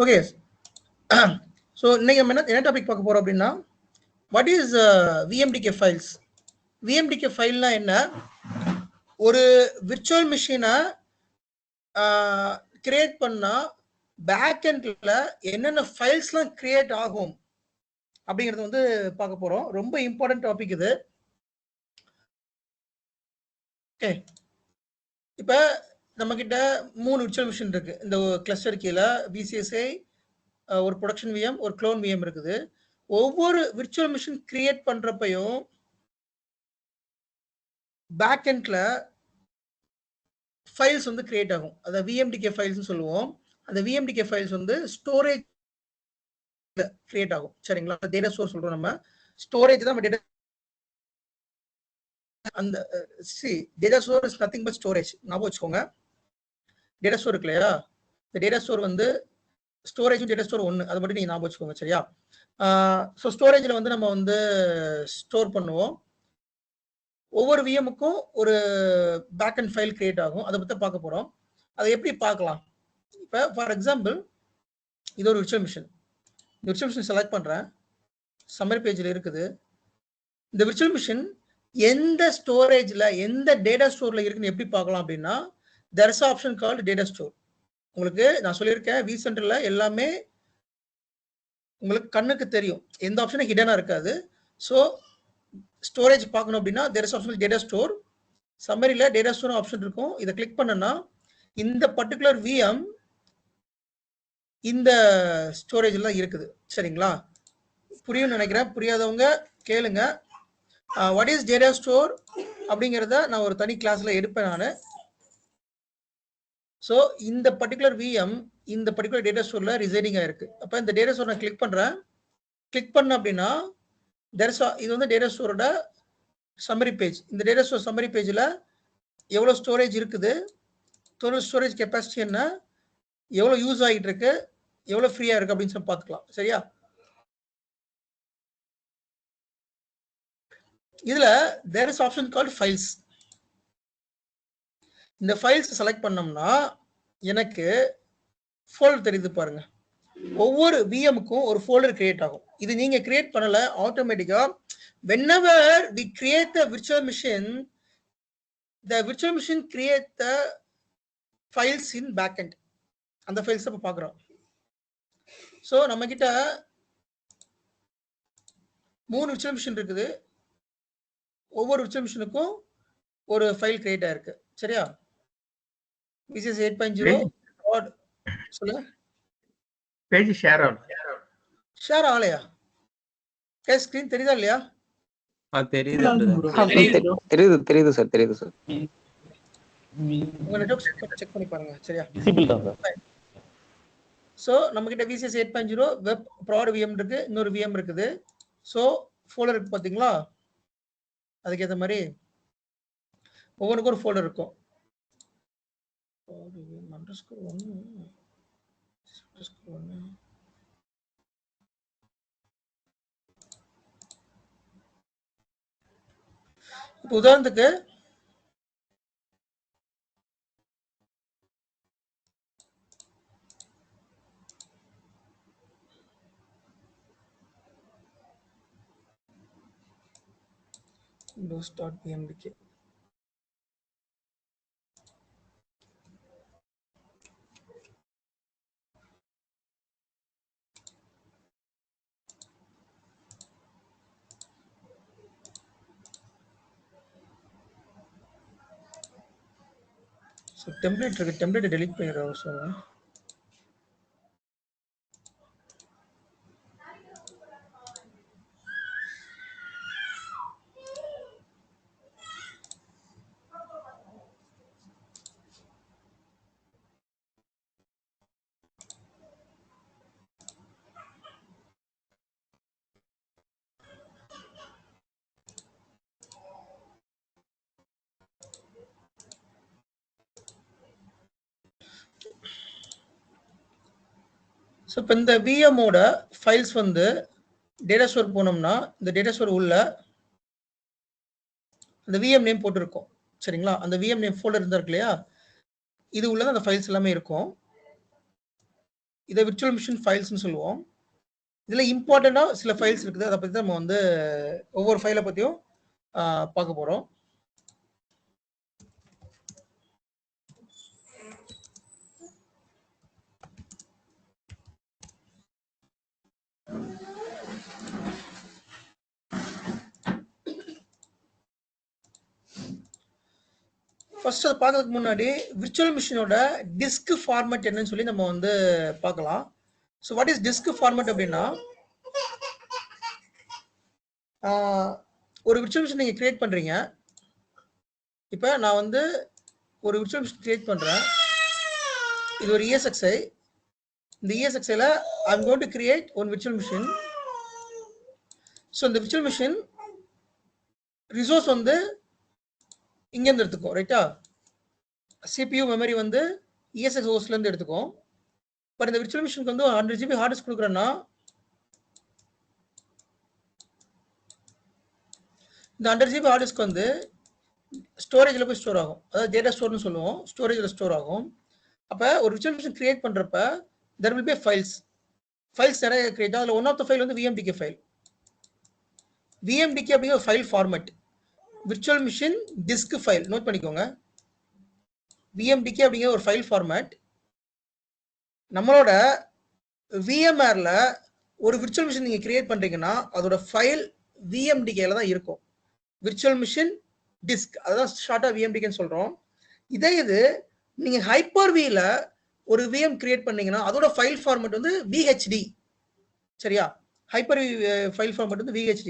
Okay. So இன்னைக்கு நம்ம என்ன டாபிக் பார்க்க போறோம் அப்படின்னா, வாட் இஸ் விஎம்டிகே ஃபைல்ஸ். விஎம்டிகே ஃபைல்னா என்ன? ஒரு விர்ச்சுவல் மிஷினை கிரியேட் பண்ணா பேக் எண்ட்ல என்னென்ன ஃபைல்ஸ்லாம் கிரியேட் ஆகும் அப்படிங்கிறது வந்து பார்க்க போறோம். ரொம்ப இம்பார்ட்டன்ட் டாபிக் இது. ஓகே, இப்போ நம்ம கிட்ட 3 விர்ச்சுவல் மிஷின் இருக்கு. இந்த கிளஸ்டர் கீழே விசிஎஸ்ஐ, ஒரு ப்ரொடக்ஷன் விஎம், ஒரு க்ளோன் விஎம் இருக்குது. ஒவ்வொரு விர்ச்சுவல் மிஷின் கிரியேட் பண்றப்பையும் பேக் எண்ட்ல ஃபைல்ஸ் வந்து கிரியேட் ஆகும். அதை விஎம்டிகே ஃபைல்ஸ் சொல்லுவோம். அந்த விஎம்டிகே ஃபைல்ஸ் வந்து ஸ்டோரேஜ் கிரியேட் ஆகும். சரிங்களா? டேட்டா ஸ்டோர் சொல்றோம் நம்ம. ஸ்டோரேஜ் தான் டேட்டா. அந்த data store is nothing but storage. ஞாபகம் வச்சுக்கோங்க. டேட்டா ஸ்டோர் இருக்கு இல்லையா, இந்த டேட்டா ஸ்டோர் வந்து ஸ்டோரேஜும் டேட்டா ஸ்டோர் ஒன்று. அதை மட்டும் நீங்கள் ஞாபகம் வச்சுக்கோங்க. சரியா? ஸோ ஸ்டோரேஜில் வந்து நம்ம வந்து ஸ்டோர் பண்ணுவோம். ஒவ்வொரு விஎம்முக்கும் ஒரு பேக் அண்ட் ஃபைல் கிரியேட் ஆகும். அதை பற்றி பார்க்க போகிறோம். அதை எப்படி பார்க்கலாம்? இப்போ ஃபார் எக்ஸாம்பிள், இது ஒரு விர்ச்சுவல் மிஷின். இந்த விர்ச்சுவல் மிஷின் செலக்ட் பண்ணுறேன். சம்மரி பேஜில் இருக்குது. இந்த விர்ச்சுவல் மிஷின் எந்த ஸ்டோரேஜில், எந்த டேட்டா ஸ்டோரில் இருக்குன்னு எப்படி பார்க்கலாம் அப்படின்னா, there is option called data store. உங்களுக்கு நான் சொல்லியிருக்கேன், விசென்டரில் எல்லாமே உங்களுக்கு கண்ணுக்கு தெரியும், எந்த ஆப்ஷனும் ஹிடனாக இருக்காது. ஸோ ஸ்டோரேஜ் பார்க்கணும் அப்படின்னா there is option data store. சம்மரியில் டேட்டா ஸ்டோர் ஆப்ஷன் இருக்கும். இதை கிளிக் பண்ணனா இந்த பர்டிகுலர் விஎம் இந்த ஸ்டோரேஜில் இருக்குது. சரிங்களா? புரியும் நினைக்கிறேன். புரியாதவங்க கேளுங்க. வாட் இஸ் டேட்டா ஸ்டோர் அப்படிங்கிறத நான் ஒரு தனி கிளாஸில் எடுப்பேன் நான். ஸோ இந்த பர்டிகுலர் விஎம் இந்த பர்டிகுலர் டேட்டா ஸ்டோரில் ரிசைடிங் ஆயிருக்கு. அப்போ இந்த டேட்டா ஸ்டோர் நான் கிளிக் பண்ணுறேன். கிளிக் பண்ண அப்படின்னா இது வந்து டேட்டா ஸ்டோரோட சம்மரி பேஜ். இந்த டேட்டா ஸ்டோர் சம்மரி பேஜில் எவ்வளோ ஸ்டோரேஜ் இருக்குது, டோட்டல் ஸ்டோரேஜ் கெப்பாசிட்டி என்ன, எவ்வளோ யூஸ் ஆகிட்டு இருக்கு, எவ்வளோ ஃப்ரீயாக இருக்குது அப்படின்னு சொல்லி பார்த்துக்கலாம். சரியா? இதில் there is option called files. இந்த ஃபைல்ஸ் செலக்ட் பண்ணோம்னா எனக்கு ஃபோல்டர் தெரியுது பாருங்க. ஒவ்வொரு விஎம்முக்கும் ஒரு ஃபோல்டர் கிரியேட் ஆகும். இது நீங்க கிரியேட் பண்ணல, ஆட்டோமேட்டிக்கா whenever we create the virtual machine, the virtual machine create the files in backend. அந்த ஃபைல்ஸ் அப்ப பார்க்குறோம். ஸோ நம்ம கிட்ட 3 விர்ச்சுவல் மிஷின் இருக்குது. ஒவ்வொரு விர்ச்சுவல் மிஷினுக்கும் ஒரு ஃபைல் கிரியேட் ஆயிருக்கு. சரியா? விசிஎஸ் 8.0 சொல்லுங்க. பேஜ் ஷேர் ஆகலையா? ஸ்கிரீன் தெரியுதா இல்லையா? தெரியுது சார். உங்க நெட்வொர்க் செக் பண்ணி பாருங்க. சரியா? ஸோ நம்ம கிட்ட விசிஎஸ் 8.0 வெப் ப்ராட் விஎம் இருக்கு, இன்னொரு விஎம் இருக்குது. ஸோ ஃபோல்டர் இருக்கு பார்த்தீங்களா? அதுக்கேற்ற மாதிரி ஒவ்வொன்றுக்கும் ஒரு ஃபோல்டர் இருக்கும். இப்போ உதாரணத்துக்கு windows.vmdk ஸோ டெம்ப்ளேட் இருக்கு. டெம்ப்ளேட்டை டெலிட் பண்ணிடுறோம். ஸோ இப்போ இந்த விஎம்மோட ஃபைல்ஸ் வந்து டேட்டா ஸ்டோர் போனோம்னா இந்த டேட்டா ஸ்டோர் உள்ள அந்த விஎம் நேம் போட்டுருக்கோம். சரிங்களா? அந்த விஎம் நேம் ஃபோல்டர் இருந்தா இருக்கு இல்லையா, இது உள்ளதான் அந்த ஃபைல்ஸ் எல்லாமே இருக்கும். இதை விர்ச்சுவல் மிஷின் ஃபைல்ஸ்னு சொல்லுவோம். இதுல இம்பார்ட்டண்டா சில ஃபைல்ஸ் இருக்குது. அதை பத்தி நம்ம வந்து ஒவ்வொரு ஃபைலை பத்தியும் பார்க்க போறோம். ஃபர்ஸ்ட் அதை பார்க்கறதுக்கு முன்னாடி விர்ச்சுவல் மிஷினோட டிஸ்க் ஃபார்மேட் என்னன்னு சொல்லி நம்ம வந்து பார்க்கலாம். So what is disk format அப்படின்னா, ஒரு விர்ச்சுவல் மிஷின் நீங்கள் கிரியேட் பண்ணுறீங்க. இப்போ நான் வந்து ஒரு விர்ச்சுவல் மிஷின் கிரியேட் பண்ணுறேன். இது ஒரு ESXi. இந்த ESXiல I'm going to create one virtual machine. So இந்த விர்ச்சுவல் மிஷின் ரிசோர்ஸ் வந்து இங்கேருந்து எடுத்துக்கும், ரைட்டா? CPU மெமரி வந்து ESX ஹோஸ்ட்லேருந்து எடுத்துக்கும். பட் இந்த விர்ச்சுவல் மிஷினுக்கு வந்து 100 GB ஹார்ட் டிஸ்க் கொடுக்குறேன்னா, இந்த 100 GB ஹார்ட் டிஸ்க் வந்து ஸ்டோரேஜில் போய் ஸ்டோர் ஆகும். அதாவது டேட்டா ஸ்டோர்னு சொல்லுவோம். ஸ்டோரேஜில் ஸ்டோர் ஆகும். அப்போ ஒரு விர்ச்சுவல் மிஷின் கிரியேட் பண்ணுறப்ப தெர் வில் பி ஃபைல்ஸ் நிறைய கிரியேட் ஆகும். அதில் ஒன் ஆஃப் த ஃபைல் வந்து VMDK ஃபைல். VMDK அப்படிங்கிற ஒரு file format. Virtual machine disk file note பண்ணிக்கோங்க. VMDK அப்படிங்கிற ஒரு ஃபைல் ஃபார்மேட். நம்மளோட VMwareல ஒரு விர்ச்சுவல் மிஷின் நீங்க கிரியேட் பண்றீங்கன்னா அதோட ஃபைல் VMDKல தான் இருக்கும். விர்ச்சுவல் மிஷின் டிஸ்க், அதான் ஷார்ட்டா VMDKன்னு சொல்றோம். இதே இது நீங்க ஹைப்பர்-வில ஒரு VM கிரியேட் பண்ணீங்கன்னா அதோட ஃபைல் ஃபார்மேட் வந்து VHD. சரியா? ஹைப்பர்-வி ஃபைல் ஃபார்மேட் வந்து VHD.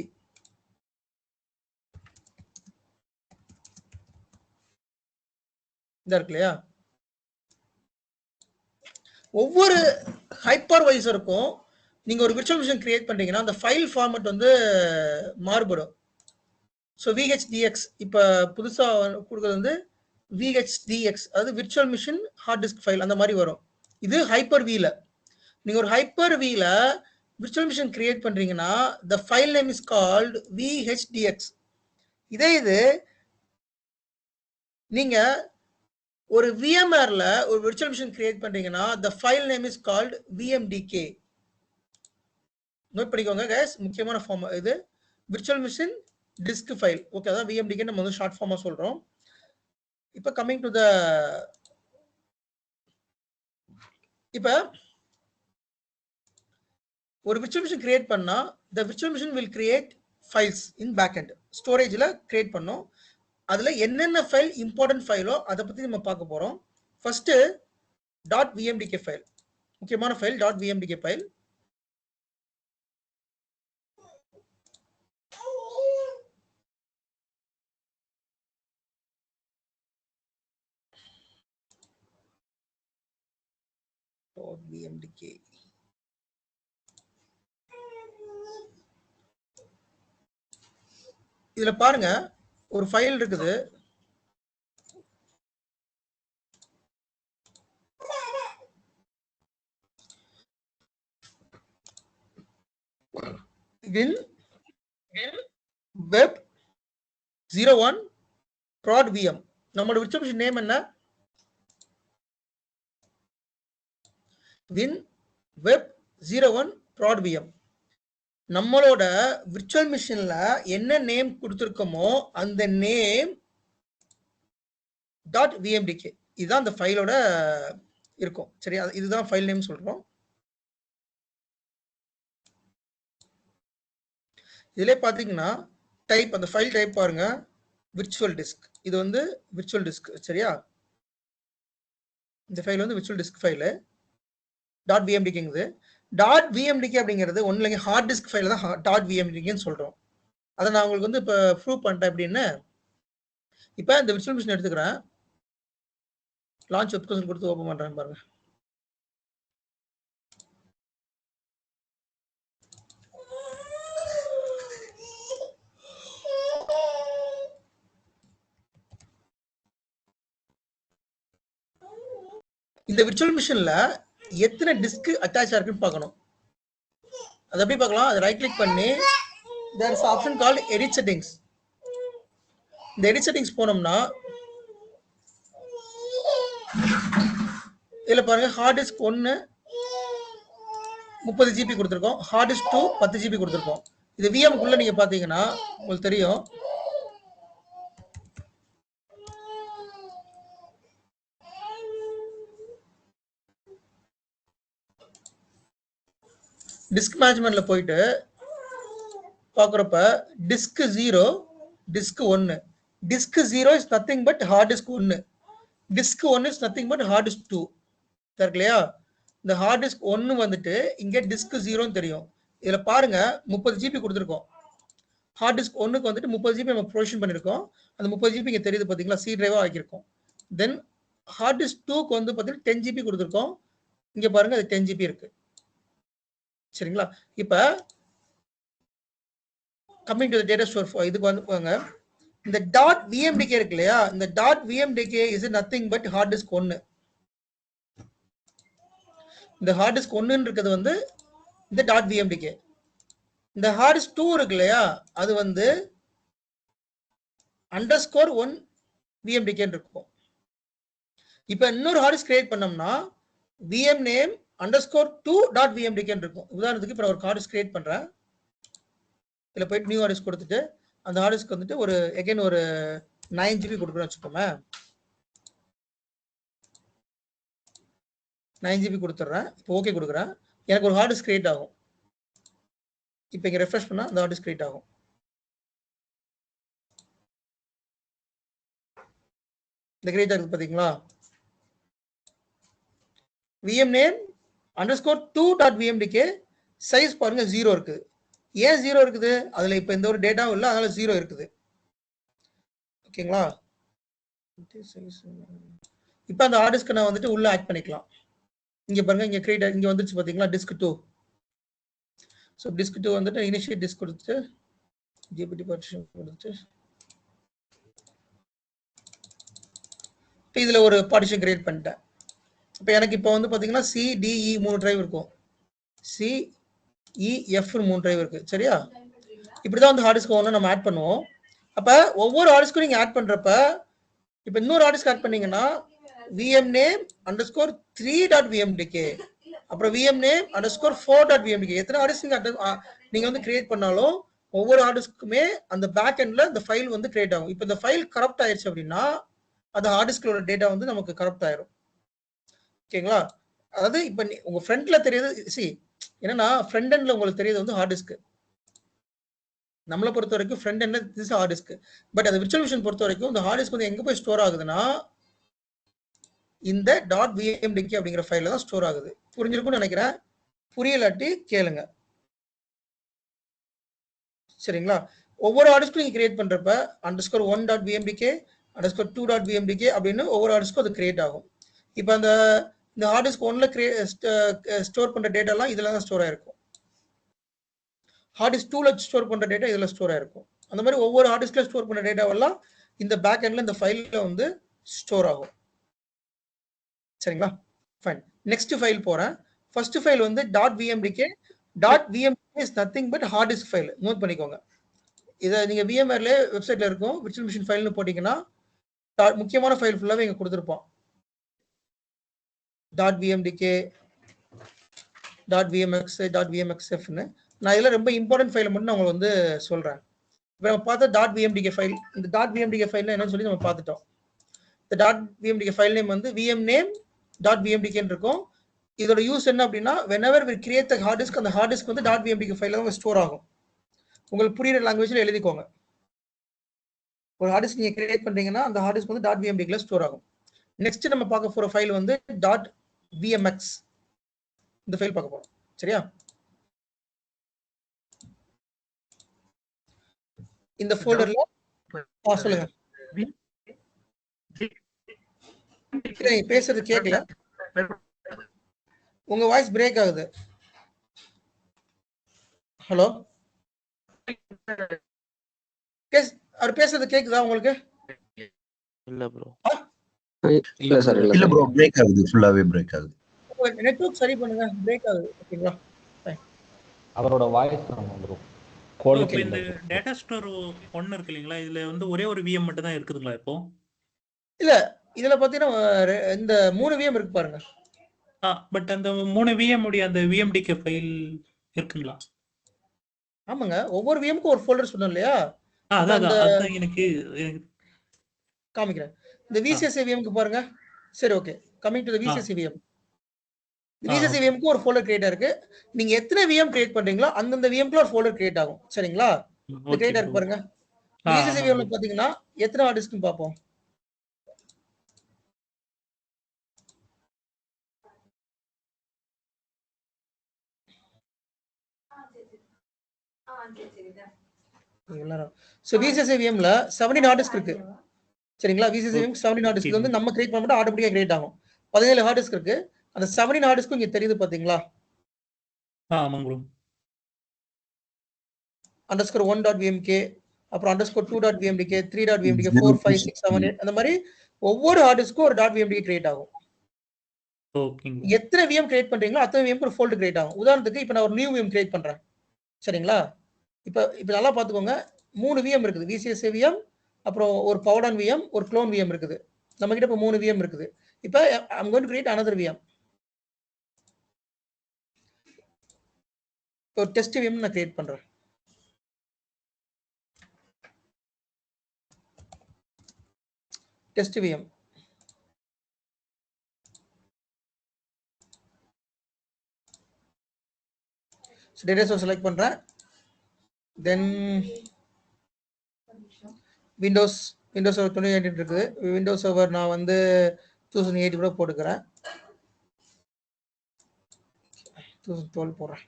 இருக்கு இல்லையா? ஒவ்வொரு ஹைப்பர்வைசருக்கும் நீங்க ஒரு விர்ச்சுவல் மிஷின் கிரியேட் பண்றீங்கன்னா அந்த ஃபைல் ஃபார்மேட் வந்து மாறுபடும். ஸோ VHDX இப்ப புதுசா கொடுக்குறது வந்து VHDX, அதாவது virtual machine heart disk file அந்த மாதிரி வரும். இது ஹைப்பர்-வில. நீங்க ஒரு ஹைப்பர்-வில விர்ச்சுவல் மிஷின் கிரியேட் பண்றீங்கன்னா the file name is called VHDX. இதே இது நீங்க ஒரு VMwareல ஒரு விர்ச்சுவல் மிஷின் கிரியேட் பண்றீங்கன்னா the file name is called VMDK. Note பண்ணிக்கோங்க guys, முக்கியமான ஃபார்ம் இது. Virtual machine disk file. Okay, அதான் VMDK நம்ம வந்து ஷார்ட் ஃபார்மா சொல்றோம். இப்போ கமிங் டு த இப்போ ஒரு விர்ச்சுவல் மிஷின் கிரியேட் பண்ணா the virtual machine will create files in backend. ஸ்டோரேஜ்ல கிரியேட் பண்ணோம். அதுல என்னென்ன ஃபைல் இம்பார்ட்டன்ட் ஃபைலோ அதை பத்தி நம்ம பார்க்க போறோம். ஃபர்ஸ்ட் .vmdk ஃபைல், முக்கியமான ஃபைல் .vmdk ஃபைல். .vmdk இதுல பாருங்க ஒரு ஃபைல் இருக்குது. win web 01 prod vm. நம்மளோட விர்ச்சுவல் மிஷின் நேம் என்ன? win web 01 prod vm. நம்மளோட விர்ச்சுவல் மிஷின்ல என்ன நேம் கொடுத்திருக்கோமோ அந்த நேம் .vmdk இதுதான் அந்த ஃபைலோட இருக்கும். சரியா? இதுதான் ஃபைல் நேம் சொல்றோம். இதுல பாத்தீங்கன்னா டைப், அந்த ஃபைல் டைப் பாருங்க, விர்ச்சுவல் டிஸ்க். இது வந்து விர்ச்சுவல் டிஸ்க். சரியா? இந்த ஃபைல் வந்து விர்ச்சுவல் டிஸ்க் ஃபைல் .vmdkங்குது. .vmdk அப்படிங்கிறது ஒன்றும் இல்லைங்க, ஹார்ட் டிஸ்க் ஃபைல தான் .vmdkன்னு சொல்றோம். அதை நான் உங்களுக்கு வந்து இப்போ ப்ரூவ் பண்ணிட்டேன். அப்படின்னு இப்போ இந்த விர்ச்சுவல் மிஷின் எடுத்துக்கிறேன். லான்ச் வெப் ப்ரௌசர் கொடுத்து ஓப்பன் பண்றேன் பாருங்க. இந்த விர்ச்சுவல் மிஷின்ல எத்தனை டிஸ்க் அட்டாச் இருக்குன்னு பார்க்கணும். அது எப்படி பார்க்கலாம்? அதை ரைட் கிளிக் பண்ணி there is option called edit settings. இந்த edit settings போனோம்னா இதுல பாருங்க ஹார்ட் டிஸ்க் 1 30 GB கொடுத்துருக்கோம். ஹார்ட் டிஸ்க் 2 10 GB கொடுத்துருக்கோம். இது விஎம்குள்ள நீங்க பாத்தீங்கன்னா உங்களுக்கு தெரியும். டிஸ்க் மேனேஜ்மெண்ட்ல போயிட்டு பார்க்குறப்ப disk 0 disk 1 disk 0 is nothing but hard disk 1 disk 1 is nothing but hard disk 2 இருக்கு இல்லையா? இந்த ஹார்ட் டிஸ்க் 1 வந்துட்டு இங்க டிஸ்க் 0ன்னு தெரியும். இதுல பாருங்க 30 GB கொடுத்துருக்கோம். ஹார்ட் டிஸ்க் 1க்கு வந்துட்டு 30 GB நம்ம ப்ரொவிஷன் பண்ணிருக்கோம். அந்த 30 GB இங்க தெரியுது பாத்தீங்களா? சி டிரைவா ஆக்கியிருக்கோம். தென் ஹார்ட் டிஸ்க் 2க்கு வந்து பாத்தீங்கன்னா 10 GB கொடுத்துருக்கோம். இங்க பாருங்க அது 10 GB இருக்கு. சரிங்களா? இப்ப coming to the data store இதுக்கு வந்து போங்க. இந்த டாட் விஎம்டிகே இருக்கு இல்லையா? இந்த dot VMDK is nothing but hard disk 1. இந்த ஹார்ட் டிஸ்க் 1 இருக்குது வந்து இந்த டாட் விஎம்டிகே. இந்த ஹார்ட் டிஸ்க் 2 இருக்கு இல்லையா? அது வந்து _1 விஎம்டிகே இருக்கும். இப்போ இன்னொரு ஹார்ட் டிஸ்க் கிரியேட் பண்ணோம்னா விஎம் நேம் _2 டாட் விஎம்டிகே இருக்கும். உதாரணத்துக்கு இப்போ ஒரு ஹார்ட் டிஸ்க் கிரியேட் பண்றேன். இதுல போயிட்டு நியூ ஹார்ட் டிஸ்க் கொடுத்துட்டு அந்த ஹார்ட் டிஸ்க் வந்துட்டு ஒரு அகைன் ஒரு 9 GB கொடுக்குறோம் வச்சுக்கோமே. 9 GB கொடுத்துட்றேன். இப்போ ஓகே கொடுக்குறேன். எனக்கு ஒரு ஹார்ட் டிஸ்க் கிரியேட் ஆகும். இப்போ இங்க ரெஃப்ரெஷ் பண்ணா அந்த ஹார்ட் டிஸ்க் கிரியேட் ஆகும். இந்த கிரியேட் ஆகுது பாத்தீங்களா? விஎம் நேம் _2 டாட் விஎம்டிகே சைஸ் பாருங்க 0 இருக்கு. ஏன் 0 இருக்குது? அதுல இப்ப எந்த ஒரு டேட்டாவும் இல்லை, அதனால 0 இருக்குது. ஓகேங்களா? இப்ப அந்த ஹார்ட் டிஸ்க் நான் வந்துட்டு உள்ள ஆட் பண்ணிக்கலாம். இங்க பாருங்க இங்க கிரியேட் இங்க வந்துருச்சு பாத்தீங்களா? டிஸ்க் 2. சோ டிஸ்க் 2 வந்துட்டு இனிஷியேட் டிஸ்க் கொடுத்துட்டு ஜிபிடி பார்ட்டிஷன் கொடுத்துட்டு இதுல ஒரு பார்ட்டிஷன் கிரியேட் பண்ணிட்டேன். இப்போ எனக்கு இப்போ வந்து பாத்தீங்கன்னா CDE 3 டிரைவ் இருக்கும். CEF 3 டிரைவ் இருக்கு. சரியா? இப்படிதான் வந்து ஹார்ட் டிஸ்க் ஒன்று நம்ம ஆட் பண்ணுவோம். அப்ப ஒவ்வொரு ஹார்ட் டிஸ்க்கும் நீங்க ஆட் பண்றப்ப இப்போ இன்னொரு ஹார்ட் டிஸ்க் ஆட் பண்ணீங்கன்னா VM name _3 டாட் விஎம்டிகே அப்புறம் VM name _4 டாட் விஎம்டிகே எத்தனை ஹார்ட் டிஸ்க் நீங்க வந்து கிரியேட் பண்ணாலும் ஒவ்வொரு ஹார்ட் டிஸ்க்குமே அந்த பேக் எண்ட்ல இந்த ஃபைல் வந்து கிரியேட் ஆகும். இப்போ இந்த ஃபைல் கரப்ட் ஆயிடுச்சு அப்படின்னா அந்த ஹார்ட் டிஸ்கோட டேட்டா வந்து நமக்கு கரப்ட் ஆயிரும். ஓகேங்களா? அதாவது இப்போ உங்க ஃப்ரண்ட்ல தெரியுது என்னன்னா ஃப்ரண்ட் எண்ட்ல உங்களுக்கு தெரியுது வந்து ஹார்ட் டிஸ்க். நம்மளை பொறுத்த வரைக்கும் ஃப்ரண்ட் எண்ட்ல திஸ் ஹார்ட் டிஸ்க். பட் அது விர்ச்சுவல் மிஷின் பொறுத்த வரைக்கும் இந்த ஹார்ட் டிஸ்க் வந்து எங்க போய் ஸ்டோர் ஆகுதுன்னா இந்த டாட் விஎம்டிகே அப்படிங்கிற ஃபைல்ல தான் ஸ்டோர் ஆகுது. புரிஞ்சிருக்கும்னு நினைக்கிறேன். புரியலாட்டி கேளுங்க. சரிங்களா? ஒவ்வொரு ஹார்ட் டிஸ்க்கும் நீங்க கிரியேட் பண்றப்ப _1 டாட் விஎம்டிகே _2 டாட் விஎம்டிகே அப்படின்னு ஒவ்வொரு ஹார்ட் டிஸ்க்கும் அது கிரியேட் ஆகும். இப்போ இந்த ஹார்ட் டிஸ்க் 1ல ஸ்டோர் பண்ற டேட்டா எல்லாம் இதுல தான் ஸ்டோர் ஆயிருக்கும். ஹார்ட் டிஸ்க் 2ல ஸ்டோர் பண்ற டேட்டா இதுல ஸ்டோர் ஆயிருக்கும். அந்த மாதிரி ஒவ்வொரு ஹார்ட் டிஸ்க்ல ஸ்டோர் பண்ண டேட்டாவெல்லாம் இந்த பேக் எண்ட்ல இந்த ஃபைல்ல வந்து ஸ்டோர் ஆகும். சரிங்களா? ஃபைன். நெக்ஸ்ட் ஃபைல் போறேன். ஃபர்ஸ்ட் ஃபைல் வந்து .vmdk is nothing but hard disk file. Note பண்ணிக்கோங்க. இதை நீங்க VMwareல வெப்சைட்ல இருக்கும் விர்ச்சுவல் மிஷின் ஃபைல்னு போட்டீங்கன்னா முக்கியமான ஃபைல் ஃபுல்லாவே இங்க கொடுத்திருப்போம். .vmdk .vmx .vmxf ன்னு நான் இதெல்லாம் ரொம்ப இம்பார்ட்டன்ட் ஃபைல் மட்டும் நான் உங்களுக்கு வந்து சொல்றேன். இப்போ நம்ம பார்த்த .vmdk ஃபைல், இந்த .vmdk ஃபைல்ல என்னன்னு சொல்லி நம்ம பார்த்துட்டோம். இந்த .vmdk ஃபைல் நேம் வந்து VM name .vmdk ன்னு இருக்கும். இதோட யூஸ் என்ன அப்படின்னா whenever we create the hard disk அந்த ஹார்ட் டிஸ்க் வந்து .vmdk ஃபைல்ல தான் ஸ்டோர் ஆகும். உங்களுக்கு புரியுற லாங்குவேஜ்ல எழுதிக்கோங்க. ஒரு ஹார்ட் டிஸ்க் நீங்க கிரியேட் பண்றீங்கன்னா அந்த ஹார்ட் டிஸ்க் வந்து .vmdk ல ஸ்டோர் ஆகும். நெக்ஸ்ட் நம்ம பார்க்க போற ஃபைல் வந்து .vmx இந்த ஃபைல் பார்க்க போறோம். சரியா? இந்த ஃபோல்டர்ல சொல்லுங்க. பேசுறது கேட்கல, உங்க வாய்ஸ் பிரேக் ஆகுது. ஹலோ, அவர் பேசுறது கேக்குதா உங்களுக்கு? இல்ல ப்ரோ. இல்ல சார், இல்ல ப்ரோ, பிரேக் ஆகுது, ஃபுல்லாவே பிரேக் ஆகுது. நெட்வொர்க் சரி பண்ணுங்க, பிரேக் ஆகுது. ஓகேங்களா? அவரோட வாய்ஸ் ப்ரோ. இப்போ இந்த டேட்டா ஸ்டோர் 1 இருக்கு இல்லீங்களா, இதுல வந்து ஒரே ஒரு VM மட்டும் தான் இருக்குதுங்களா இப்போ? இல்ல, இதுல பாத்தீங்கன்னா இந்த 3 VM இருக்கு பாருங்க. பட் அந்த 3 VM உடைய அந்த VMDK ஃபைல் இருக்குங்களா? ஆமாங்க, ஒவ்வொரு விஎம்க்கு ஒரு ஃபோல்டர் சொன்னோம் இல்லையா? அதான் அந்த அதுதான் எனக்கு காமிக்கிறேன். இந்த VCSA விஎம்க்கு பாருங்க. சரி, okay. Coming to the VCSA VM. VCSA விஎம்க்கு ஒரு ஃபோல்டர் கிரியேட் ஆயிருக்கு. நீங்க எத்தனை விஎம் கிரியேட் பண்றீங்களோ அந்தந்த விஎம்க்குள்ள ஒரு ஃபோல்டர் கிரியேட் ஆகும். சரிங்களா? இந்த கிரியேட் ஆயிருக்கு பாருங்க. VCSA விஎம்ல பாத்தீங்கன்னா எத்தனை ஹார்ட் டிஸ்க்னு பாப்போம். சோ VCSA விஎம்ல 17 ஹார்ட் டிஸ்க் இருக்கு. சரிங்களா? VCSA விஎம் 17 ஹார்ட் டிஸ்க் வந்து நம்ம கிரியேட் பண்ணா ஆட்டோமேட்டிக்கா கிரியேட் ஆகும். 17 ஹார்ட் டிஸ்க் இருக்கு. அந்த 17 ஹார்ட் டிஸ்க் இங்க தெரியுது பாத்தீங்களா? ஆமாங்க ப்ரோ. _1.vmk, அப்புறம் _2.vmdk, 3.vmdk, 4, 5, 6, 7, 8 அந்த மாதிரி ஒவ்வொரு ஹார்ட் டிஸ்க்கும் ஒரு .vmdk கிரியேட் ஆகும். ஓகேங்க. எத்தனை விஎம் கிரியேட் பண்றீங்களோ அத்தனை விஎம்க்கு ஒரு ஃபோல்டர் கிரியேட் ஆகும். உதாரணத்துக்கு இப்போ நான் ஒரு நியூ விஎம் கிரியேட் பண்றேன். சரிங்களா? இப்போ நல்லா பாத்துக்கோங்க. 3 விஎம் இருக்குது. VCSA விஎம், அப்புறம் ஒரு பவர்டான் விஎம், ஒரு க்ளோன் விஎம் இருக்குது. நம்ம கிட்ட இப்போ 3 விஎம் இருக்குது. இப்போ I am going to create another VM. ஒரு டெஸ்ட் விஎம் நான் கிரியேட் பண்றேன். Test VM. Data source select பண்றேன். தென் விண்டோஸ் சர்வர் 2018 இருக்குது. விண்டோஸ் சர்வர் நான் வந்து 2008 கூட போட்டுக்கிறேன். 2012 போடுறேன்.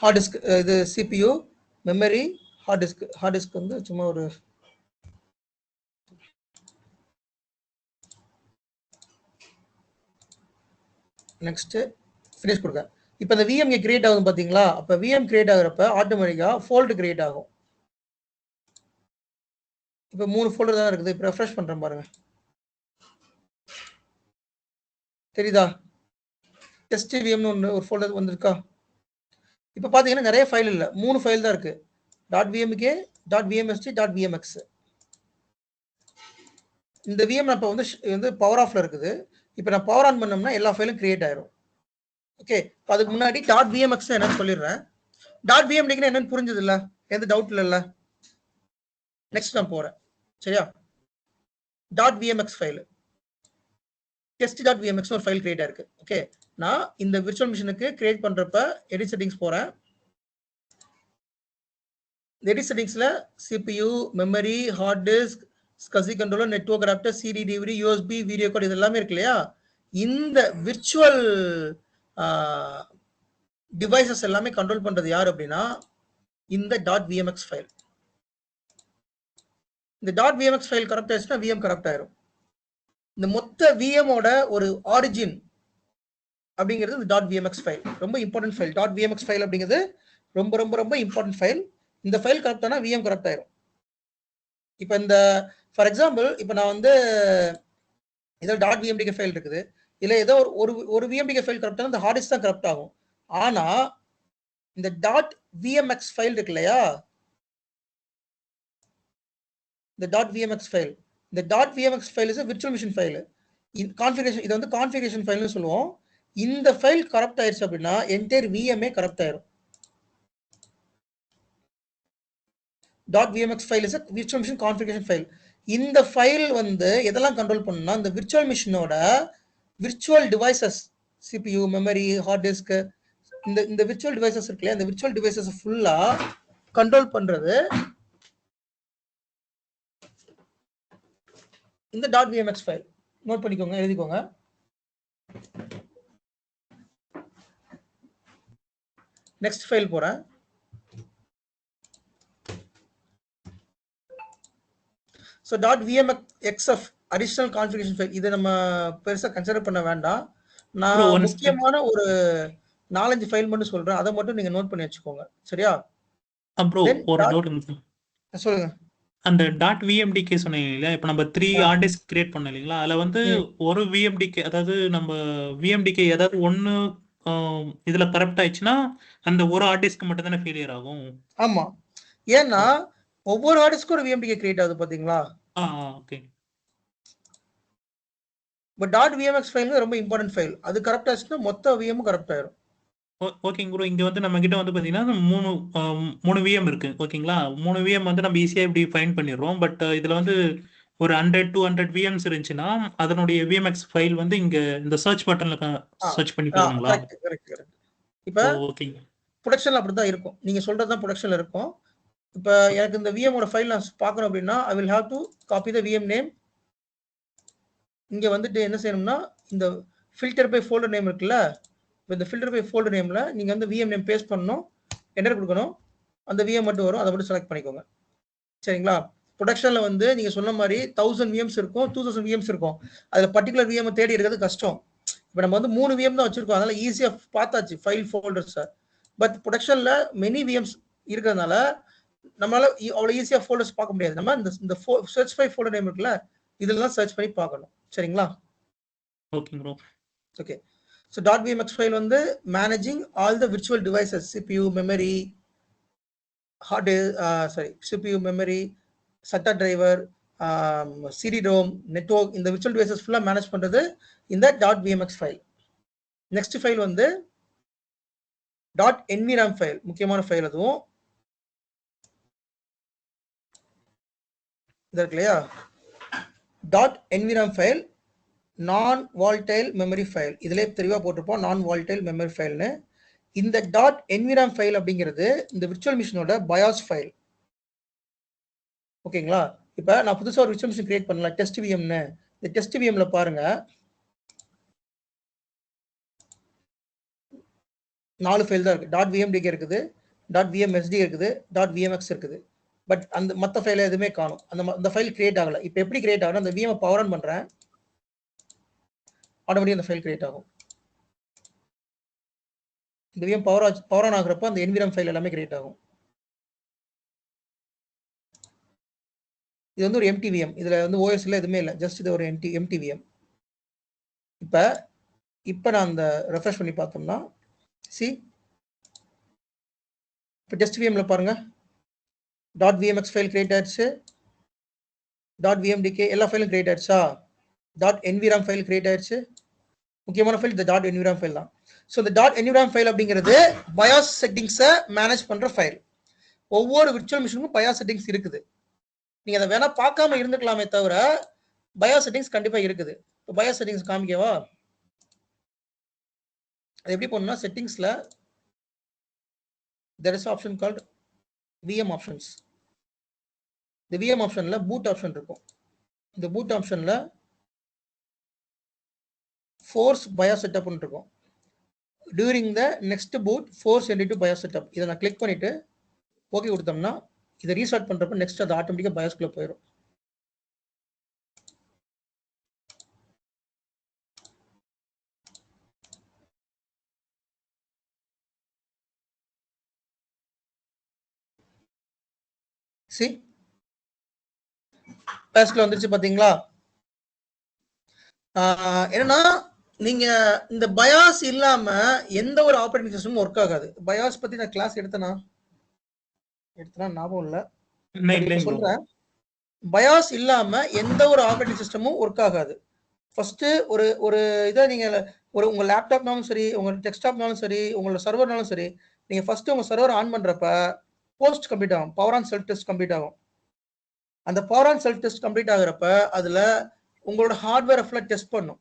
ஹார்ட் டிஸ்க் இது CPU, மெமரி, ஹார்ட் டிஸ்க் வந்து சும்மா ஒரு நெக்ஸ்ட் ஃபினிஷ் கொடுங்க. இப்போ இந்த VM கிரியேட் ஆகும் பாத்தீங்களா? அப்ப VM கிரியேட் ஆகுறப்ப ஆட்டோமேட்டிக்கா ஃபோல்டர் கிரியேட் ஆகும். இப்போ 3 ஃபோல்டர் தான் இருக்குது. இப்போ ரெஃப்ரெஷ் பண்றேன் பாருங்க. தெரியுதா? டெஸ்ட் VM னு ஒரு ஃபோல்டர் வந்திருக்கா? இப்போ பாத்தீங்கன்னா நிறைய ஃபைல் இல்ல. 3 ஃபைல் தான் இருக்கு. .vmk, .vmst, .vmx. இந்த VM அப்ப வந்து பவர் ஆஃப்ல இருக்குது. இப்போ நான் பவர் ஆன் பண்ணோம்னா எல்லா ஃபைலும் கிரியேட் ஆயிரும். ஓகே, அதுக்கு முன்னாடி .vmx என்னன்னு சொல்லிடுறேன். .vmdk என்னன்னு புரிஞ்சது இல்ல? எந்த டவுட் இல்ல? நெக்ஸ்ட் நான் போறேன். சரியா? .vmx ஃபைல், test.vmx ஒரு ஃபைல் கிரியேட் ஆயிருக்கு. ஓகே, நான் இந்த விர்ச்சுவல் மிஷினுக்கு கிரியேட் பண்றப்ப எடிட் செட்டிங்ஸ் போறேன். எடிட் செட்டிங்ஸ்ல CPU, memory, hard disk, SCSI controller, network adapter, CD, DVD, USB, video card இது எல்லாமே இருக்கு இல்லையா? இந்த விர்ச்சுவல் டிவைசஸ் எல்லாமே கண்ட்ரோல் பண்றது யார் அப்படின்னா இந்த .vmx ஃபைல். இந்த .vmx ஃபைல் கரெக்ட் ஆயிடுச்சுன்னா VM கரெக்ட் ஆயிரும். இந்த மொத்த VM ஓட ஒரு ஆரிஜின் அப்படிங்கிறது இந்த .vmx ஃபைல். ரொம்ப இம்பார்ட்டன்ட் ஃபைல். .vmx ஃபைல் அப்படிங்கிறது ரொம்ப ரொம்ப ரொம்ப இம்பார்ட்டன்ட் ஃபைல். இந்த ஃபைல் கரெக்ட் ஆனா VM கரெக்ட் ஆயிரும். இப்போ இந்த ஃபார் எக்ஸாம்பிள் இப்போ நான் வந்து இதில் .vmdk ஃபைல் இருக்குது. இல்ல ஏதோ ஒரு VMDK ஃபைல் கரெக்டான இந்த ஹார்ட் டிஸ்க் தான் கரெக்ட் ஆகும். ஆனா இந்த .vmx ஃபைல் இருக்கு இல்லையா? இந்த .vmx ஃபைல், இந்த .vmx file is a virtual machine file. Configuration இது வந்து கான்ஃபிகரேஷன் ஃபைல்னு சொல்லுவோம். இந்த ஃபைல் கரெக்ட் ஆயிடுச்சு அப்படின்னா என்டையர் VMஏ கரெக்ட் ஆயிரும். .vmx file is a virtual machine configuration file. இந்த ஃபைல் வந்து எதெல்லாம் கண்ட்ரோல் பண்ணுனா இந்த விர்ச்சுவல் மிஷினோட virtual devices, CPU, memory, hard disk, இந்த விர்ச்சுவல் டிவைசஸ் இருக்குல்ல, இந்த விர்ச்சுவல் டிவைசஸ் ஃபுல்லா கண்ட்ரோல் பண்றது இந்த .vmx ஃபைல். நோட் பண்ணிக்கோங்க, எழுதிக்கோங்க. நெக்ஸ்ட் ஃபைல் போறேன். So .vmxf additional configuration file. இதை நம்ம பெருசா கன்சிடர் பண்ண வேண்டாம். நான் முக்கியமான ஒரு 4-5 ஃபைல் மட்டும் சொல்றேன். அதை மட்டும் நீங்க நோட் பண்ணி வச்சுக்கோங்க. சரியா? அப்புறம் ஒரு டவுட் சொல்லுங்க. அந்த .vmdk சொன்னீங்க இல்லையா? இப்போ நம்ம 3 ஹார்ட் டிஸ்க் கிரியேட் பண்ணோம் இல்லைங்களா? அதில் வந்து ஒரு VMDK, அதாவது நம்ம VMDK ஏதாவது ஒன்று இதில் கரெக்ட் ஆயிடுச்சுன்னா அந்த ஒரு ஹார்ட் டிஸ்க் மட்டும் தானே ஃபெயிலியர் ஆகும்? ஆமா, ஏன்னா ஒவ்வொரு ஹார்ட் டிஸ்க்கும் ஒரு VMDK கிரியேட் ஆகுது பாத்தீங்களா? ஓகே. பட் டாட் விஎம்எக்ஸ் ஃபைல் ரொம்ப இம்பார்ட்டன்ட் ஃபைல். அது கரெக்ட் ஆச்சுன்னா மொத்த விஎம் கரெக்ட் ஆயிரும். ஓகேங்க ப்ரோ. இங்க வந்து நம்ம கிட்ட வந்து பாத்தீங்கன்னா 3 விஎம் இருக்கு. ஓகேங்களா? 3 விஎம் வந்து நம்ம ஈஸியா இப்படி ஃபைண்ட் பண்ணிடுறோம். பட் இதுல வந்து ஒரு 100 200 விஎம்ஸ் இருந்துச்சுன்னா அதனுடைய விஎம்எக்ஸ் ஃபைல் வந்து இங்க இந்த சர்ச் பட்டன்ல சர்ச் பண்ணி பார்க்கணுங்களா? Correct correct correct. இப்ப ஓகேங்க. ப்ரொடக்ஷன்ல அப்படிதான் இருக்கும். நீங்க சொல்றதுதான் ப்ரொடக்ஷன்ல இருக்கும். இப்ப எனக்கு இந்த விஎமோட ஃபைல் நான் பார்க்கணும் அப்படின்னா I will have to copy the VM name. இங்க வந்துட்டு என்ன செய்யணும்னா இந்த ஃபில்டர் பை ஃபோல்டர் நேம் இருக்குல்ல, இந்த ஃபில்டர் பை ஃபோல்டர் நேம்ல நீங்க வந்து விஎம் நேம் பேஸ்ட் பண்ணணும், என்டர் கொடுக்கணும், அந்த விஎம் மட்டும் வரும், அதை மட்டும் செலக்ட் பண்ணிக்கோங்க. சரிங்களா? ப்ரொடக்ஷன்ல வந்து நீங்க சொன்ன மாதிரி 1000 விஎம்ஸ் இருக்கும், 2000 விஎம்ஸ் இருக்கும். அதுல பர்டிகுலர் விஎம் தேடி இருக்கிறது கஷ்டம். இப்போ நம்ம வந்து 3 விஎம் தான் வச்சிருக்கோம், அதனால ஈஸியா பார்த்தாச்சு ஃபைல் ஃபோல்டர்ஸ். பட் ப்ரொடக்ஷன்ல மெனி விஎம்ஸ் இருக்கிறதுனால நம்மளால அவ்வளவு ஈஸியா ஃபோல்டர்ஸ் பார்க்க முடியாது. நம்ம இந்த சர்ச் பை ஃபோல்டர் நேம் இருக்குல்ல, இதெல்லாம் சர்ச் பண்ணி பார்க்கணும். சரிங்களா? Okay bro. Okay. So .vmx file வந்து managing all the virtual devices, CPU, memory, hard CPU, memory, SATA driver, CD-ROM, network, இந்த virtual devices full manage பண்றது இந்த .vmx file. Next file வந்து .nvram file, முக்கியமான file அதுவும். இது இருக்கு இல்லையா? .nvram file நான் வால்டைல் மெமரி ஃபைல். இதுல தெளிவா போட்டிருப்போம் நான் வால்டைல் மெமரி ஃபைல்னு. இந்த .nvram ஃபைல் அப்படிங்கிறது இந்த விர்ச்சுவல் மிஷினோட பயாஸ் ஃபைல். ஓகேங்களா? இப்ப நான் புதுசா ஒரு விர்ச்சுவல் மிஷின் கிரியேட் பண்ணல, டெஸ்ட் விஎம்னு. இந்த டெஸ்ட் விஎம்ல பாருங்க 4 ஃபைல் தான் இருக்கு. .vmdk இருக்குது, .vmsd இருக்குது, .vmx இருக்குது. பட் அந்த மற்ற ஃபைல எதுவுமே காணும். அந்த ஃபைல் கிரியேட் ஆகல. இப்போ எப்படி கிரியேட் ஆகணும்? அந்த விஎம் பவர் ஆன் பண்றேன், ஆட்டோமேட்டிக்கா அந்த ஃபைல் கிரியேட் ஆகும். இந்த விஎம் பவர் ஆன் ஆகுறப்ப அந்த என்விராம் ஃபைல் எல்லாமே கிரியேட் ஆகும். இது வந்து ஒரு எம்டி விஎம். இதுல வந்து ஓஎஸ்ல எதுவுமே இல்லை, ஜஸ்ட் இது ஒரு எம்டி விஎம். இப்ப நான் அந்த ரெஃப்ரெஷ் பண்ணி பார்த்தோம்னா சி இப்போ டெஸ்ட் விஎம்ல பாருங்க .vmx ஃபைல் கிரியேட் ஆயிடுச்சு, .vmdk எல்லா ஃபைலும் கிரியேட் ஆயிடுச்சா, .nvram ஃபைல் கிரியேட் ஆயிடுச்சு. முக்கியமான ஃபைல் இந்த .nvram ஃபைல் தான். ஸோ இந்த .nvram ஃபைல் அப்படிங்கிறது பயாஸ் செட்டிங்ஸை மேனேஜ் பண்ற ஃபைல். ஒவ்வொரு விர்ச்சுவல் மிஷினுக்கும் பயாஸ் செட்டிங்ஸ் இருக்குது. நீங்க அதை வேணா பார்க்காம இருந்துக்கலாமே தவிர பயாஸ் செட்டிங்ஸ் கண்டிப்பா இருக்குது. இப்போ பயாஸ் செட்டிங்ஸ் காமிக்கவா? அது எப்படி பண்ணணும்னா செட்டிங்ஸ்ல there is option called VM options. இந்த VM ஆப்ஷன்ல பூட் ஆப்ஷன் இருக்கும். இந்த பூட் ஆப்ஷன்ல force BIOS setup இருக்கும். during the next boot force into BIOS setup. இதை நான் கிளிக் பண்ணிட்டு ஓகே கொடுத்தோம்னா இதை ரீஸ்டார்ட் பண்றப்ப நெக்ஸ்ட் அது ஆட்டோமேட்டிக்கா BIOS குள்ள போயிடும். see BIOS குள்ள வந்துருச்சு பாத்தீங்களா? என்னன்னா நீங்க இந்த பயாஸ் இல்லாம எந்த ஒரு ஆப்பரேட்டிங் சிஸ்டமும் ஒர்க் ஆகாது. பயாஸ் பத்தி நான் கிளாஸ் எடுத்தனா ஞாபகம் இல்ல, சொல்றேன். பயாஸ் இல்லாம எந்த ஒரு ஆப்பரேட்டிங் சிஸ்டமும் ஒர்க் ஆகாது. ஃபர்ஸ்ட் ஒரு இதை நீங்க உங்க லேப்டாப்னாலும் சரி, உங்க டெஸ்க்டாப்னாலும் சரி, உங்களோட சர்வர்னாலும் சரி, நீங்க ஃபர்ஸ்ட் உங்க சர்வர் ஆன் பண்றப்ப போஸ்ட் கம்ப்ளீட் ஆகும், power on self test complete ஆகும். அந்த power on self test complete ஆகுறப்ப அதுல உங்களோட ஹார்ட்வேர் ஃபுல்லா டெஸ்ட் பண்ணும்.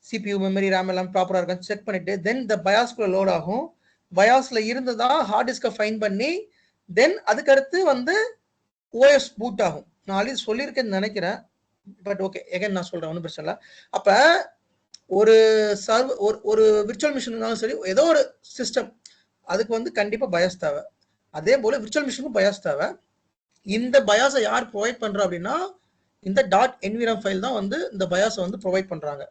CPU, மெமரி, ரேம் எல்லாம் ப்ராப்பரா இருக்கான்னு செக் பண்ணிட்டு தென் இந்த பயாஸ்குள்ள லோட் ஆகும். பயாஸ்ல இருந்து தான் ஹார்ட் டிஸ்கை ஃபைண்ட் பண்ணி தென் அதுக்கு அடுத்து வந்து OS பூட் ஆகும். நான் ஆல்ரெடி சொல்லியிருக்கேன்னு நினைக்கிறேன், பட் ஓகே எகைன் நான் சொல்றேன், ஒன்றும் பிரச்சனை இல்லை. அப்ப ஒரு ஒரு விர்ச்சுவல் மிஷின் இருந்தாலும் சரி, ஏதோ ஒரு சிஸ்டம் அதுக்கு வந்து கண்டிப்பா பயாஸ் தேவை. அதே போல விர்ச்சுவல் மிஷினுக்கும் பயாஸ் தேவை. இந்த பயாஸை யார் ப்ரொவைட் பண்றா அப்படின்னா இந்த .nvram ஃபைல் தான் வந்து இந்த பயாஸை வந்து ப்ரொவைட் பண்றாங்க.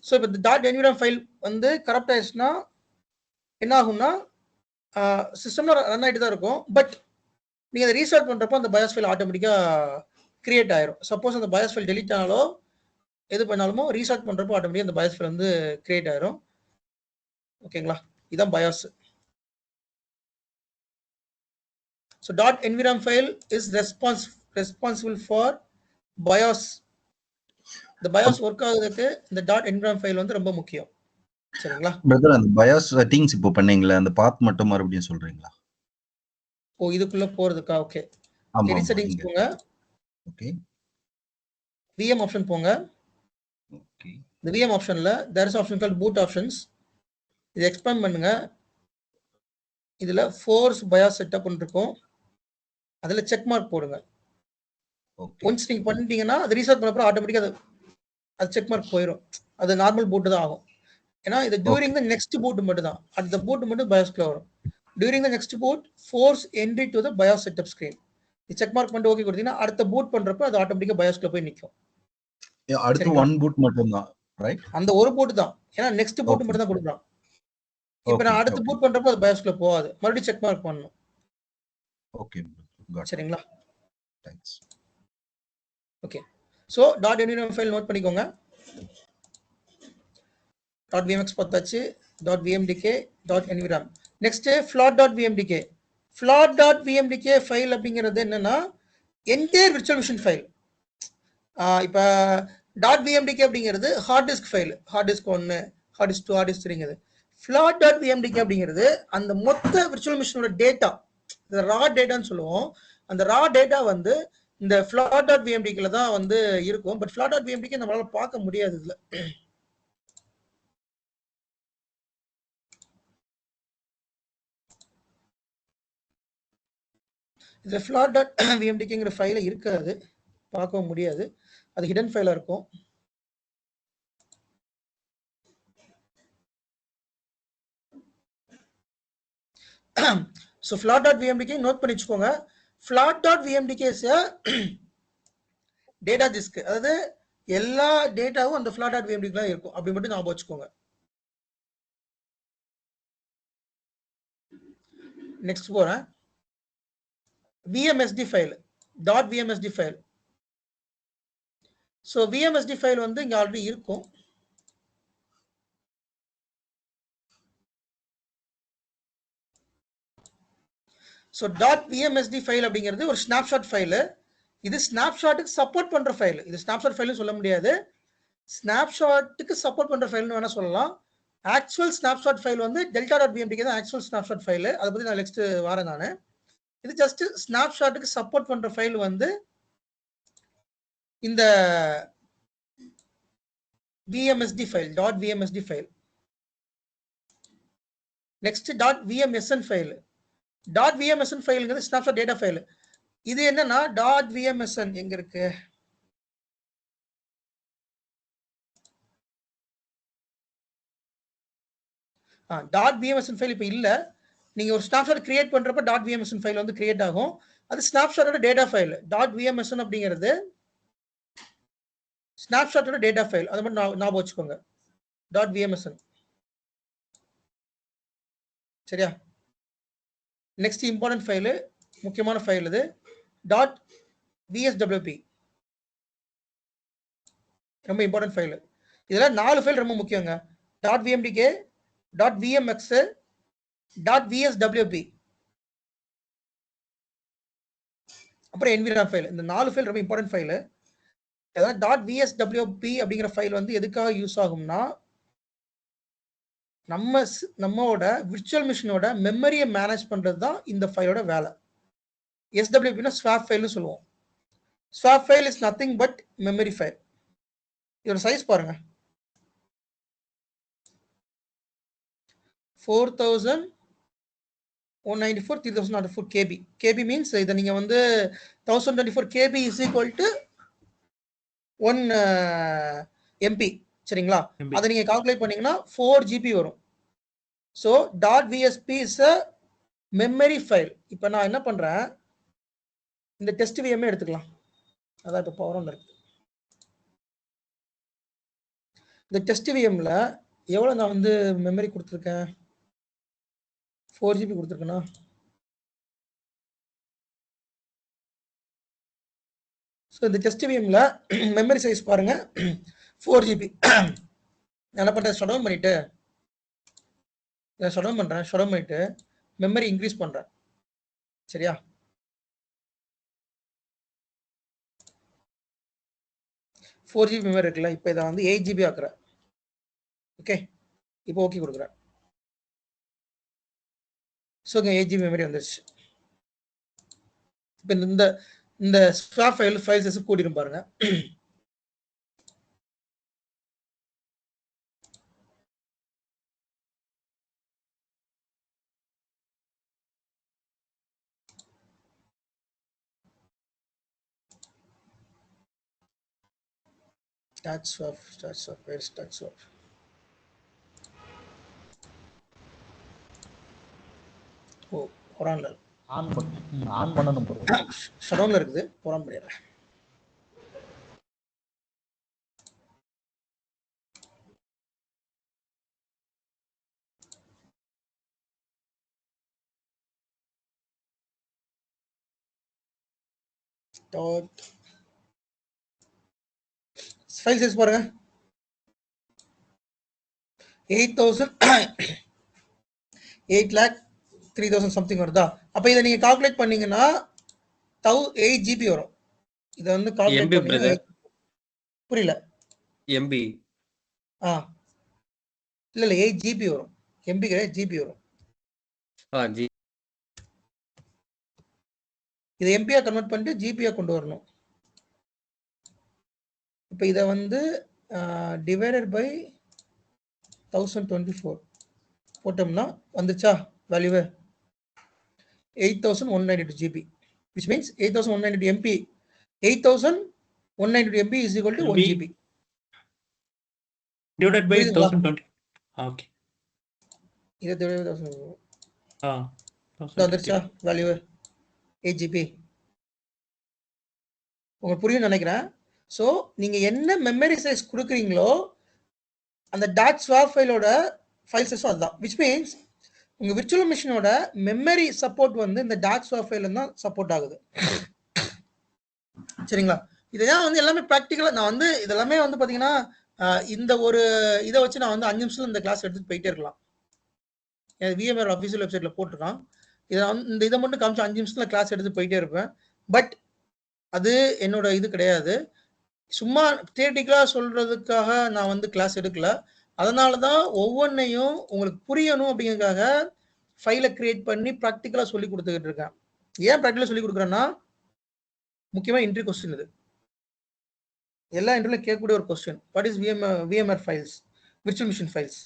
ஸோ இப்போ இந்த .nvram ஃபைல் வந்து கரெக்ட் ஆயிடுச்சுன்னா என்ன ஆகும்னா சிஸ்டம்ல ரன் ஆகிட்டு தான் இருக்கும். பட் நீங்க அதை ரீஸ்டார்ட் பண்றப்போ அந்த பயாஸ் ஃபைல் ஆட்டோமேட்டிக்கா கிரியேட் ஆயிரும். சப்போஸ் அந்த பயாஸ் ஃபைல் டெலிட் ஆனாலோ எது பண்ணாலுமோ ரீஸ்டார்ட் பண்றப்போ ஆட்டோமேட்டிக்கா அந்த பயாஸ் ஃபைல் வந்து கிரியேட் ஆயிரும். ஓகேங்களா? இதுதான் BIOS. So .nvram file is responsible for BIOS இந்த பயாஸ் ஒர்க் ஆகுறதுக்கு இந்த டாட் என்கிராம் ஃபைல் வந்து ரொம்ப முக்கியம். சரிங்களா? பிரதர் அந்த பயாஸ் செட்டிங்ஸ் இப்போ பண்ணீங்களே அந்த பாத் மட்டும் மறுபடியும் சொல்றீங்களா? ஓ இதுக்குள்ள போறதுக்கா? ஓகே. ஆமா எடிட் ஆமா செட்டிங்ஸ் இங்க. போங்க. ஓகே VM ஆப்ஷன் போங்க. ஓகே இந்த VM ஆப்ஷன்ல there is option called boot options. இதை எக்ஸ்பேண்ட் பண்ணுங்க. இதுல ஃபோர்ஸ் பயாஸ் செட்டப் இருக்கும். அதுல செக் மார்க் போடுங்க. ஓகே ஒன்ஸ் நீங்க பண்ணிட்டீங்கன்னா அது ரீசெட் பண்ணப்போ ஆட்டோமேட்டிக்கா அது செக் மார்க் போயிடும். அது நார்மல் பூட் தான் ஆகும். ஏன்னா இது டியூரிங் த நெக்ஸ்ட் பூட் மட்டும் தான். அட் த பூட் மட்டும் பயாஸ்க்குள்ள வரும். During the next boot force entry to the BIOS setup screen. Check mark பண்ணிட்டு ஓகே கொடுத்தீங்கன்னா அடுத்த பூட் பண்றப்ப அது ஆட்டோமேட்டிக்கா பயாஸ்க்குள்ள போய் நிற்கும். அடுத்து ஒன் பூட் மட்டும் தான் ரைட்? அந்த ஒரு பூட் தான். ஏன்னா நெக்ஸ்ட் பூட் மட்டும் தான் கொடுக்குறான். இப்போ நான் அடுத்த பூட் பண்றப்ப அது பயாஸ்க்குள்ள போகாது. மறுபடியும் செக் மார்க் பண்ணணும். ஓகே சரிங்களா? Thanks. Okay. So dot environment file note பண்ணிக்கோங்க. டாட் vmx பார்த்தாச்சு. Dot vmdk dot environ. Next float.vmdk. float.vmdk file அப்படிங்கிறது என்னன்னா என்டையர் விர்ச்சுவல் மிஷின் ஃபைல். இப்போ டாட் vmdk அப்படிங்கிறது hard disk file. Hard disk 1, hard disk 2, hard disk 3ங்கிறது. float.vmdk அப்படிங்கிறது அந்த மொத்த விர்ச்சுவல் மிஷினோட டேட்டா, இந்த ரா டேட்டான்னு சொல்லுவோம். அந்த ரா டேட்டா வந்து இந்த float.vmdkல தான் வந்து இருக்கும். பட் float.vmdk நம்மளால பார்க்க முடியாது இதுல. இதுல float.vmdkங்கிற ஃபைல இருக்காது, பார்க்கவும் முடியாது. அது ஹிடன் ஃபைலா இருக்கும். So float.vmdk நோட் பண்ணி வச்சுக்கோங்க. float.vmdk is a data disk. அதாவது எல்லா டேட்டாவும் அந்த float.vmdk தான் இருக்கும். அப்படி மட்டும் ஞாபகம் வச்சுக்கோங்க. நெக்ஸ்ட் போறேன். vmsd file. Dot vmsd file. So vmsd file வந்து இங்க ஆல்ரெடி இருக்கும். ஸோ டாட் vmsd ஃபைல் அப்படிங்கிறது ஒரு ஸ்னாப்ஷாட் ஃபைலு. இது ஸ்னாப்ஷாட்டுக்கு சப்போர்ட் பண்ற ஃபைல். இது ஸ்னாப்ஷாட் ஃபைல்னு சொல்ல முடியாது. ஸ்னாப்ஷாட்டுக்கு சப்போர்ட் பண்ற ஃபைல்னு வேணா சொல்லலாம். ஆக்சுவல் ஸ்னாப்ஷாட் ஃபைல் வந்து delta.vmdk தான் ஆக்சுவல் ஸ்னாப்ஷாட் ஃபைல். அதை பத்தி நான் நெக்ஸ்ட் வரேன் நான். இது ஜஸ்ட் ஸ்னாப்ஷாட்டுக்கு சப்போர்ட் பண்ற ஃபைல் வந்து இந்த vmsd file, dot vmsd file. Next dot vmsn file. Dot vmsn ஃபைல்ங்கிறது ஸ்னாப்ஷாட் டேட்டா ஃபைல். இது என்னன்னா டாட் vmsn எங்க இருக்கு? டாட் vmsn ஃபைல் இப்போ இல்ல. நீங்க ஒரு ஸ்னாப்ஷாட் கிரியேட் பண்றப்ப டாட் vmsn ஃபைல் வந்து கிரியேட் ஆகும். அது ஸ்னாப்ஷாட்டோட டேட்டா ஃபைல். டாட் vmsn அப்படிங்கிறது ஸ்னாப்ஷாட்டோட டேட்டா ஃபைல். அது மட்டும் ஞாபகம் வச்சுக்கோங்க. Dot vmsn. சரியா? நெக்ஸ்ட் இம்பார்ட்டன்ட் ஃபைல், முக்கியமான ஃபைல் இது டாட் vswp. ரொம்ப இம்பார்ட்டன்ட் ஃபைல். இதுல 4 ஃபைல் ரொம்ப முக்கியங்க. Dot vmdk, dot vmx, dot vswp, அப்புறம் என்விரான் ஃபைல். இந்த 4 ஃபைல் ரொம்ப இம்பார்ட்டன்ட் ஃபைல். அதாவது டாட் vswp அப்படிங்கிற ஃபைல் வந்து எதுக்காக யூஸ் ஆகும்னா நம்மோட விர்ச்சுவல் மிஷினோட மெமரியை மேனேஜ் பண்றது தான் இந்த ஃபைலோட வேலை. SWP ஸ்வாப் ஃபைல்னு சொல்லுவோம். Swap file is nothing but memory file. இதோட சைஸ் பாருங்க. 4194 3094 KB. KB மீன்ஸ் இதை நீங்க வந்து 1024 KB is equal to 1 MB. சரிங்களா? அதை நீங்க கால்குலேட் பண்ணீங்கன்னா 4 GB வரும். So dot VSP is a memory file. இப்போ நான் என்ன பண்றேன், இந்த டெஸ்ட் VM எடுத்துக்கலாம். அதான் இப்போ பவர் இருக்கு. இந்த டெஸ்ட் VMல எவ்வளவு நான் வந்து மெமரி கொடுத்துருக்கேன்? 4 GB கொடுத்துருக்கேனா? ஸோ இந்த டெஸ்ட் VMல மெமரி சைஸ் பாருங்க 4 GB. நான் என்ன பண்றேன், ஷட் டவுன் பண்ணிட்டு மெமரி இன்க்ரீஸ் பண்றேன். சரியா? 4 GB மெமரி இருக்குல்ல, இப்போ இதை வந்து 8 GB ஆக்குறேன். ஓகே, இப்போ ஓகே கொடுக்குறேன். ஸோ 8 GB மெமரி வந்துருச்சு. இப்போ இந்த ஸ்வாப் ஃபைல்ஸ் கூட்டிடும் பாருங்க. Start swap. Where is start swap? ஓ, ஒரான்ல ஆன் பண்ணணும் ப்ரோ. ஷடவுன்ல இருக்குது, ஒரான் பண்ணிடுறேன். ஃபைல் சைஸ் பாருங்க, 8,3,000 சம்திங் வருதா? அப்ப இதை நீங்க கால்குலேட் பண்ணீங்கன்னா 8 GB வரும். இதை வந்து கால்குலேட் பண்ணீங்க. புரியல? எம்பி இல்ல 8 GB வரும். எம்பி கிடையாது, ஜிபி வரும். இதை எம்பியா கன்வெர்ட் பண்ணிட்டு ஜிபியா கொண்டு வரணும். இப்போ இதை வந்து டிவைடட் பை 1024 போட்டோம்னா வந்துச்சா value 8192 GB, which means 8192 MB. 8192 MB is equal to 1 GB divided by 1020. Okay, இதை divided by 1000 வந்துருச்சா வேல்யூ 8 GB. உங்களுக்கு புரியும் நினைக்கிறேன். ஸோ நீங்க என்ன மெமரி சைஸ் கொடுக்குறீங்களோ அந்த டாட் ஸ்வாப் ஃபைலோட ஃபைல் சைஸும் அதுதான். விச் மீன்ஸ் உங்க விர்ச்சுவல் மிஷினோட மெமரி சப்போர்ட் வந்து இந்த டாட் ஸ்வாப் ஃபைல தான் சப்போர்ட் ஆகுது. சரிங்களா? இதைதான் வந்து எல்லாமே ப்ராக்டிக்கலா நான் வந்து இதெல்லாமே வந்து பாத்தீங்கன்னா இந்த ஒரு இதை வச்சு நான் வந்து 5 நிமிஷத்துல இந்த கிளாஸ் எடுத்துட்டு போயிட்டே இருக்கலாம். VMware ஆஃபீஷியல் வெப்சைட்ல போட்டிருக்கான். இந்த இதை மட்டும் காமிச்சு 5 நிமிஷத்துல கிளாஸ் எடுத்து போயிட்டே இருப்பேன். பட் அது என்னோட இது கிடையாது. சும்மா தியரிட்டிக்கலா சொல்றதுக்காக நான் வந்து கிளாஸ் எடுக்கல. அதனாலதான் ஒவ்வொன்றையும் உங்களுக்கு புரியணும் அப்படிங்கிறதுக்காக ஃபைலை கிரியேட் பண்ணி ப்ராக்டிக்கலா சொல்லி கொடுத்துக்கிட்டு இருக்கேன். ஏன் ப்ராக்டிக்கலா சொல்லி கொடுக்குறேன்னா முக்கியமா இன்டர்வியூ கொஸ்டின் இது. எல்லா இன்டர்வியூல கேட்கக்கூடிய ஒரு question, what is VMware files, virtual machine files.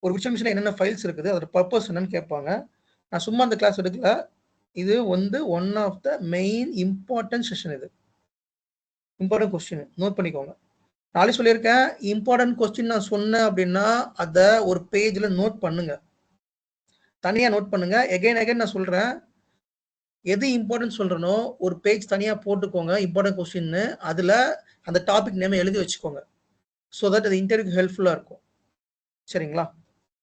ஒரு விர்ச்சுவல் மிஷின்ல என்னென்ன ஃபைல்ஸ் இருக்குது, அதோட பர்பஸ் என்னன்னு கேட்பாங்க. நான் சும்மா அந்த கிளாஸ் எடுக்கல. இது வந்து one of the main important session. இது இம்பார்ட்டன்ட் கொஸ்டின், நோட் பண்ணிக்கோங்க. நாளை சொல்லியிருக்கேன், இம்பார்ட்டன்ட் கொஸ்டின் நான் சொன்னேன் அப்படின்னா அதை ஒரு பேஜ்ல நோட் பண்ணுங்க, தனியா நோட் பண்ணுங்க. எகைன் நான் சொல்றேன், எது இம்பார்ட்டன்ட் சொல்றனோ ஒரு பேஜ் தனியா போட்டுக்கோங்க இம்பார்ட்டன்ட் கொஸ்டின். அதுல அந்த டாபிக் நேம் எழுதி வச்சுக்கோங்க. ஸோ தட் அது இன்டர்வியூக்கு ஹெல்ப்ஃபுல்லா இருக்கும். சரிங்களா?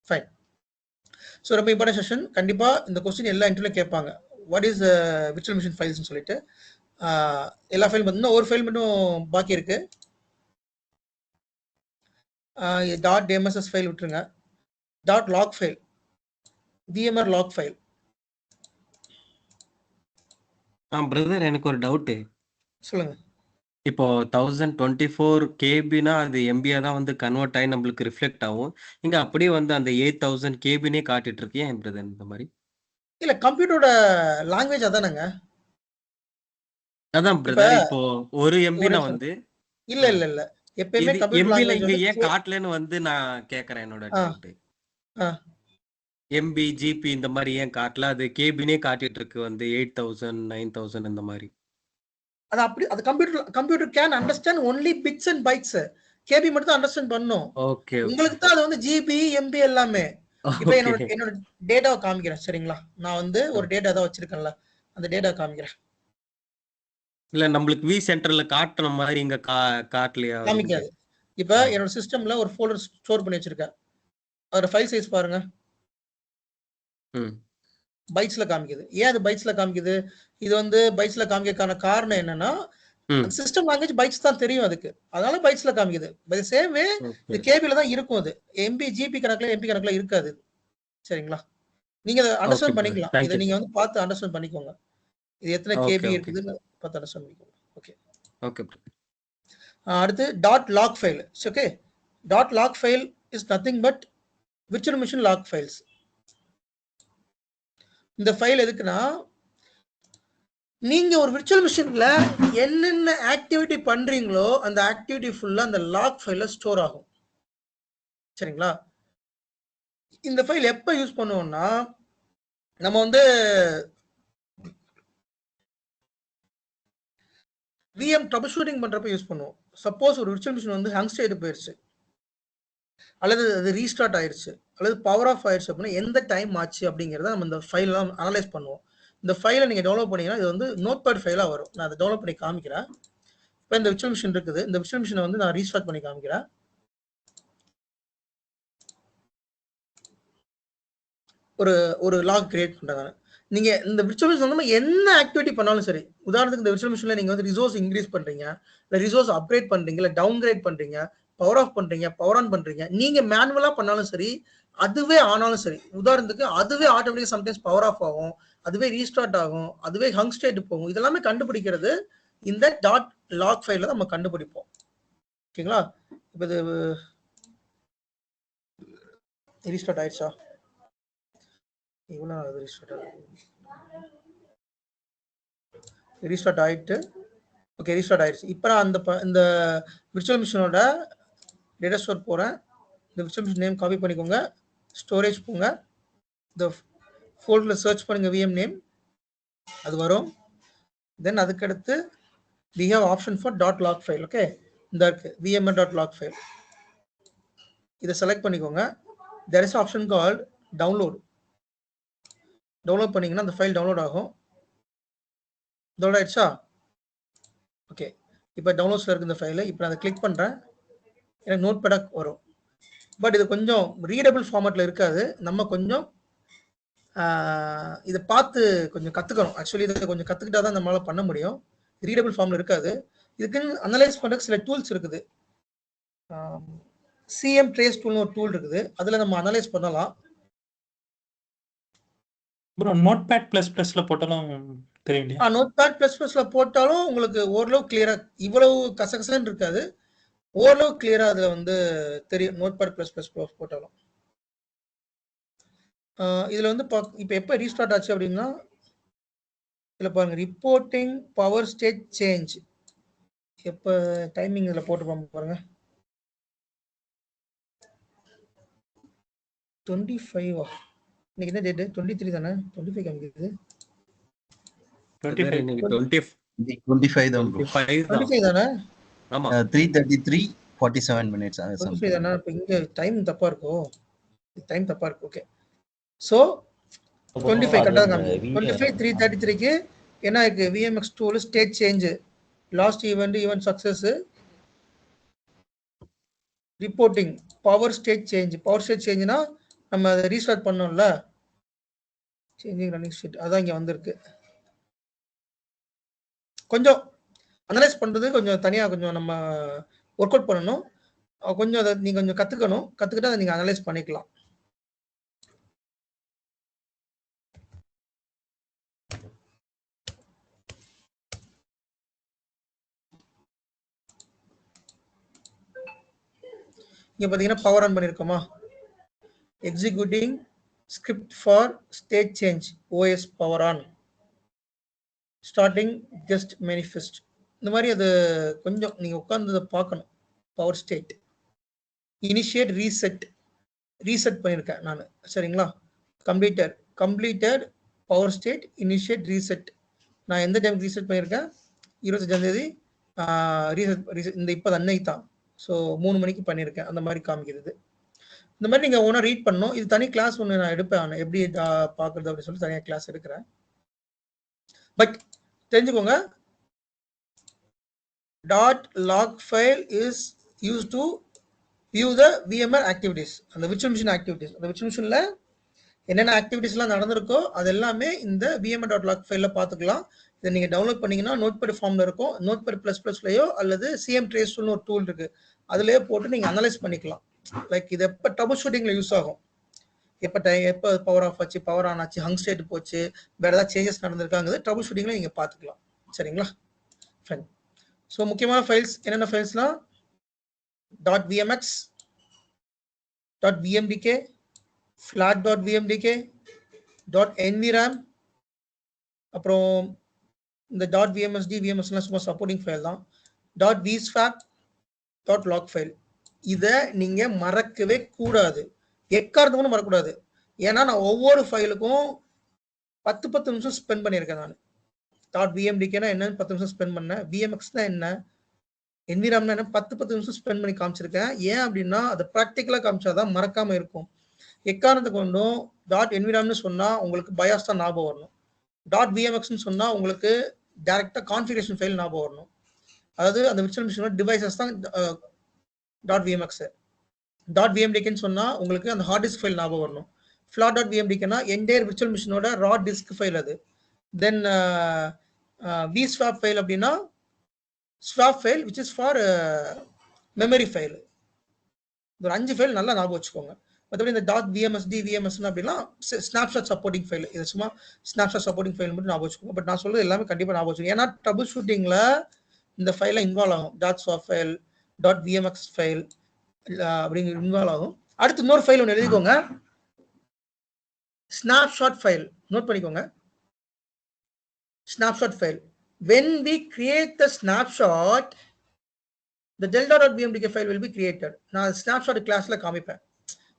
ஃபைன். ஸோ ரொம்ப இம்பார்ட்டன்ட் செஷன். கண்டிப்பா இந்த கொஸ்டின் எல்லா இன்டர்வியூல கேட்பாங்க, வாட் இஸ் விர்ச்சுவல் மிஷின் ஃபைல்ஸ்னு சொல்லிட்டு. எல்லா ஃபைல் பார்த்தீங்கன்னா ஒரு ஃபைல் மட்டும் பாக்கி இருக்கு. டாட் எம்எஸ்எஸ் ஃபைல் விட்டுருங்க. Dot log file, VMware lock file. Brother எனக்கு ஒரு டவுட். சொல்லுங்க. இப்போ 1024 கேபினா அது எம்பியா தான் வந்து கன்வெர்ட் ஆகி நம்மளுக்கு ரிஃப்ளெக்ட் ஆகும். இங்க அப்படியே வந்து அந்த 8000 கேபினே காட்டிட்டு இருக்கு. ஏன் பிரதர் இந்த மாதிரி? இல்ல கம்ப்யூட்டரோட லாங்குவேஜ் அதானங்க. அதான் பிரதர், இப்போ ஒரு எம்பினா வந்து இல்ல எப்பயுமே கம்ப்யூட்டர் எம்பில லாங்குவேஜ் இங்க வந்து ஏன் காட்டலன்னு வந்து நான் கேக்குறேன். என்னோட டவுட், எம்பி ஜிபி இந்த மாதிரி ஏன் காட்டல? அது கேபினே காட்டிட்டு இருக்கு வந்து 8000 9000 இந்த மாதிரி. அது அப்படி அது computer can understand only bits and bytes. KB மட்டும் தான் அண்டர்ஸ்டாண்ட் பண்ணும். ஓகே, உங்களுக்கு தான் அது வந்து ஜிபி எம்பி எல்லாமே. இப்போ என்னோட டேட்டாவை காமிக்கிறேன். சரிங்களா? நான் வந்து ஒரு டேட்டா தான் வச்சிருக்கேன்ல, அந்த டேட்டா காமிக்கிறேன். இல்ல நம்மளுக்கு வி சென்டர்ல காட்டுற மாதிரி இங்க காட்டலையா? காமிக்காது. இப்ப என்னோட சிஸ்டம்ல ஒரு ஃபோல்டர் ஸ்டோர் பண்ணி வச்சிருக்கேன். அதோட ஃபைல் சைஸ் பாருங்க, பைட்ஸ்ல காமிக்குது. ஏன் அது பைட்ஸ்ல காமிக்குது? இது வந்து பைட்ஸ்ல காமிக்கிறதுக்கான காரணம் என்னன்னா, சிஸ்டம் லாங்குவேஜ் பைட்ஸ் தான் தெரியும் அதுக்கு, அதனால பைட்ஸ்ல காமிக்குது. பை சேம் வே இது கேபில தான் இருக்கும். அது எம்பி ஜிபி கணக்குல எம்பி கணக்குல இருக்காது. சரிங்களா? நீங்க அதை அண்டர்ஸ்டாண்ட் பண்ணிக்கலாம். இதை நீங்க வந்து பார்த்து அண்டர்ஸ்டாண்ட் பண்ணிக்கோங்க. இது எத்தனை கேபி இருக்குதுன்னு பார்த்து அண்டர்ஸ்டாண்ட் பண்ணிக்கோங்க. ஓகே. அடுத்து dot log file. Okay, dot log file is nothing but virtual machine log files. இந்த ஃபைல் எதுக்குன்னா, நீங்க ஒரு விர்ச்சுவல் மிஷின்ல என்னென்ன ஆக்டிவிட்டி பண்றீங்களோ அந்த ஆக்டிவிட்டி ஃபுல்லா அந்த லாக் ஃபைல்ல ஸ்டோர் ஆகும். சரிங்களா? இந்த ஃபைல் எப்ப யூஸ் பண்ணுவோம்னா, நம்ம வந்து VM ட்ரபிள் ஷூட்டிங் பண்றப்ப யூஸ் பண்ணுவோம். சப்போஸ் ஒரு விர்ச்சுவல் மிஷின் வந்து ஹேங் ஸ்டேட் போயிடுச்சு, அல்லது அது ரீஸ்டார்ட் ஆயிடுச்சு, அல்லது பவர் ஆஃப் ஆயிடுச்சு அப்படின்னா எந்த டைம் ஆச்சு அப்படிங்கிறத நம்ம இந்த ஃபைல்லாம் அனலைஸ் பண்ணுவோம். இந்த ஃபைலை நீங்க டவுன்லோட் பண்ணீங்கன்னா இது வந்து நோட்பேட் ஃபைலா வரும். நான் அதை டவுன்லோட் பண்ணி காமிக்கிறேன். இப்போ இந்த விர்ச்சுவல் மிஷின் இருக்குது. இந்த விர்ச்சுவல் மிஷினை வந்து நான் ரீஸ்டார்ட் பண்ணி காமிக்கிறேன். ஒரு லாக் கிரியேட் பண்றாங்க. நீங்க இந்த விர்ச்சுவல் மிஷின் வந்து என்ன ஆக்டிவிட்டி பண்ணாலும் சரி, உதாரணத்துக்கு இந்த விர்ச்சுவல் மிஷின்ல நீங்க வந்து ரிசோர்ஸ் இன்க்ரீஸ் பண்றீங்க, இல்ல ரிசோர்ஸ் அப்கிரேட் பண்றீங்க, இல்ல டவுன் கிரேட் பண்றீங்க, பவர் ஆஃப் பண்றீங்க, பவர் ஆன் பண்றீங்க, நீங்க மேனுவலா பண்ணாலும் சரி, அதுவே ஆனாலும் சரி, உதாரணத்துக்கு அதுவே ஆட்டோமேட்டிக்கா சம்டைம்ஸ் பவர் ஆஃப் ஆகும், அதுவே ரீஸ்டார்ட் ஆகும், அதுவே ஹங் ஸ்டேட் போகும். இதெல்லாமே கண்டுபிடிக்கிறது இந்த டாட் லாக் ஃபைல்ல நம்ம கண்டுபிடிப்போம். ஓகேங்களா? இப்போ இது ரீஸ்டார்ட் ஆயிடுச்சா? இவ்வளவு ரீஸ்டார்ட் ஆயிட்டு, ஓகே ரீஸ்டார்ட் ஆயிடுச்சு. இப்போ நான் இந்த விர்ச்சுவல் மிஷினோட டேட்டா ஸ்டோர் போறேன். இந்த விர்ச்சுவல் மிஷின் நேம் காப்பி பண்ணிக்கோங்க, ஸ்டோரேஜ் போங்க, இந்த ஃபோல்டர்ல சர்ச் பண்ணுங்க VM நேம், அது வரும். தென் அதுக்கடுத்து we have option for .log file. Okay, இந்த இருக்கு vmr.log file. இதை செலக்ட் பண்ணிக்கோங்க. there is option called download. Download பண்ணீங்கன்னா அந்த ஃபைல் டவுன்லோட் ஆகும். டவுன்லோட் ஆயிடுச்சா? ஓகே, இப்போ டவுன்லோட்ஸ்ல இருக்கு இந்த ஃபைல். இப்போ நான் அதை கிளிக் பண்றேன், எனக்கு நோட் பேட் வரும். பட் இது கொஞ்சம் ரீடபிள் ஃபார்மேட்ல இருக்காது. நம்ம கொஞ்சம் இதை பார்த்து கொஞ்சம் கத்துக்கணும். ஆக்சுவலி இதை கொஞ்சம் கத்துக்கிட்டா தான் நம்மளால பண்ண முடியும். ரீடபிள் ஃபார்ம்ல இருக்காது. இதுக்கு அனலைஸ் பண்றதுக்கு சில டூல்ஸ் இருக்குது. CM ட்ரேஸ் டூல்னு ஒரு டூல் இருக்குது, அதுல நம்ம அனலைஸ் பண்ணலாம். ப்ரோ நோட்பேட் ++ல போட்டாலும் தெரியும். நோட்பேட் ++ல போட்டாலும் உங்களுக்கு ஓரளவு கிளியரா, இவ்வளவு கசகசன்னு இருக்காது, ஓரளவு கிளியரா அதுல வந்து தெரியும். நோட்பேட் ++ போட்டாலும் இதுல வந்து இப்போ எப்ப ரீஸ்டார்ட் ஆச்சு அப்படின்னா, இதுல பாருங்க ரிப்போர்ட்டிங் பவர் ஸ்டேட் சேஞ்ச், எப்ப டைமிங் இதுல போட்டு பாருங்க 25. இன்னைக்கு என்ன டேட்? 23 தானே? 25 காமிக்குது. 25 தான் bro. 25 தானே? ஆமா 3:33:47 minutes. 25 தானே? இப்போ இங்க டைம் தப்பா இருக்கோ? டைம் தப்பா இருக்கு. ஓகே, சோ 25 கரெக்டா காமிக்குது. 25:3:33க்கு என்ன இருக்கு? VMX tool state change, last event success, reporting power state change. Power state சேஞ்ச்னா நம்ம அதை ரீஸ்டார்ட் பண்ணோம்ல, சேஞ்சிங் ரன்னிங் ஸ்டேட், அதான் இங்க வந்திருக்கு. கொஞ்சம் அனலைஸ் பண்றது கொஞ்சம் தனியா கொஞ்சம் நம்ம ஒர்க் அவுட் பண்ணணும். கொஞ்சம் அதை நீங்க கொஞ்சம் கத்துக்கணும். கத்துக்கிட்டு அதை நீங்க அனலைஸ் பண்ணிக்கலாம். இங்க பாத்தீங்கன்னா பவர் ஆன் பண்ணிருக்கோமா, executing script for state change, OS power on, starting just manifest. இந்த மாதிரி அது கொஞ்சம் நீங்க உட்கார்ந்து பார்க்கணும். பவர் ஸ்டேட் இனிஷியேட் ரீசெட் பண்ணியிருக்கேன் நான். சரிங்களா? Completed power state initiate reset. நான் எந்த டைம் ரீசெட் பண்ணியிருக்கேன்? 25ஆம் தேதி ரீசெட். இந்த இப்போ அன்னைக்கு தான். ஸோ 3 மணிக்கு பண்ணியிருக்கேன். அந்த மாதிரி காமிக்கிறது. இந்த மாதிரி நீங்க ஒன்றா ரீட் பண்ணணும். இது தனி கிளாஸ் ஒன்று நான் எடுப்பேன், எப்படி பார்க்குறது அப்படின்னு சொல்லி தனியாக கிளாஸ் எடுக்கிறேன். பட் தெரிஞ்சுக்கோங்க, .log file is used to view the VMware activities, அந்த virtual machine activities. அந்த virtual machineல என்னென்ன ஆக்டிவிட்டிஸ்லாம் நடந்திருக்கோ அது எல்லாமே இந்த VMware.log ஃபைல்ல பார்த்துக்கலாம். இதை நீங்க டவுன்லோட் பண்ணீங்கன்னா நோட்பேட் ஃபார்ம்ல இருக்கும். நோட்பேட் ++லயோ அல்லது CM ட்ரேஸ் டூல்னு ஒரு டூல் இருக்கு, அதுலயே போட்டு நீங்க அனலைஸ் பண்ணிக்கலாம். லைக் இது எப்போ ட்ரபிள் ஷூட்டிங்ல யூஸ் ஆகும், எப்போ பவர் ஆஃப் ஆச்சு, பவர் ஆன் ஆச்சு, ஹங் ஸ்டேட் போச்சு, வேற ஏதாவது சேஞ்சஸ் நடந்திருக்காங்க, ட்ரபிள் ஷூட்டிங்ல நீங்க பார்த்துக்கலாம். சரிங்களா? ஃபைன். ஸோ முக்கியமான ஃபைல்ஸ் என்னென்ன ஃபைல்ஸ்லாம் .vmx, .vmdk, flat.vmdk, .nvram, அப்புறம் இந்த .vmsd, vmsலாம் சும்மா சப்போர்ட்டிங் ஃபைல் தான். .vswap, .log file. இதை நீங்க மறக்கவே கூடாது, எக்காரணமும் மறக்கக்கூடாது. ஏன்னா நான் ஒவ்வொரு ஃபைலுக்கும் 10 நிமிஷம் ஸ்பெண்ட் பண்ணியிருக்கேன். நான் .vmdkனா என்னன்னு 10 நிமிஷம் ஸ்பெண்ட் பண்ணேன், vmxனா என்ன, என்விராம்னா என்ன 10 நிமிஷம் ஸ்பெண்ட் பண்ணி காமிச்சிருக்கேன். ஏன் அப்படின்னா அதை ப்ராக்டிக்கலாக காமிச்சாதான் மறக்காம இருக்கும். எக்காரணத்தை கொண்டும் .enviramனு சொன்னா உங்களுக்கு பயாஸ் தான் ஞாபகம் வரணும். .vmxன்னு சொன்னா உங்களுக்கு டைரக்டா கான்ஃபிகரேஷன் ஃபைல் ஞாபகம் வரணும். அதாவது அந்த விர்ச்சுவல் மிஷினோட டிவைசஸ் தான் .vmx. .vmdkன்னு சொன்னா உங்களுக்கு அந்த ஹார்ட் டிஸ்க் ஃபைல் ஞாபகம் வரணும். flat.vmdkனா என்டையர் விர்ச்சுவல் மிஷினோட ரா டிஸ்க் ஃபைல் அது. தென் vswap ஃபைல் அப்படின்னா swap file which is for memory file. ஒரு 5 ஃபைல் நல்லா ஞாபகம் வச்சுக்கோங்க. மற்றபடி இந்த .vmsd, vms அப்படின்னா ஸ்னாப்ஷாட் சப்போர்ட்டிங் ஃபைல். இது சும்மா ஸ்னாப்ஷாட் சப்போர்ட்டிங் ஃபைல் மட்டும் ஞாபகம் வச்சுக்கோங்க. பட் நான் சொல்றது எல்லாமே கண்டிப்பாக ஞாபகம் வச்சுக்கோங்க. ஏன்னா ட்ரபிள் ஷூட்டிங்ல இந்த ஃபைல இன்வால்வ் ஆகும். .swap ஃபைல், .vmx ஃபைல் அப்படிங்கிற இன்வால்வ் ஆகும். அடுத்து இன்னொரு ஃபைல் ஒன்று எழுதிக்கோங்க, snapshot ஃபைல். நோட் பண்ணிக்கோங்க, snapshot file. When we create the snapshot, the delta.vmdk file will be created. நான் snapshot கிளாஸ்ல காமிப்பேன்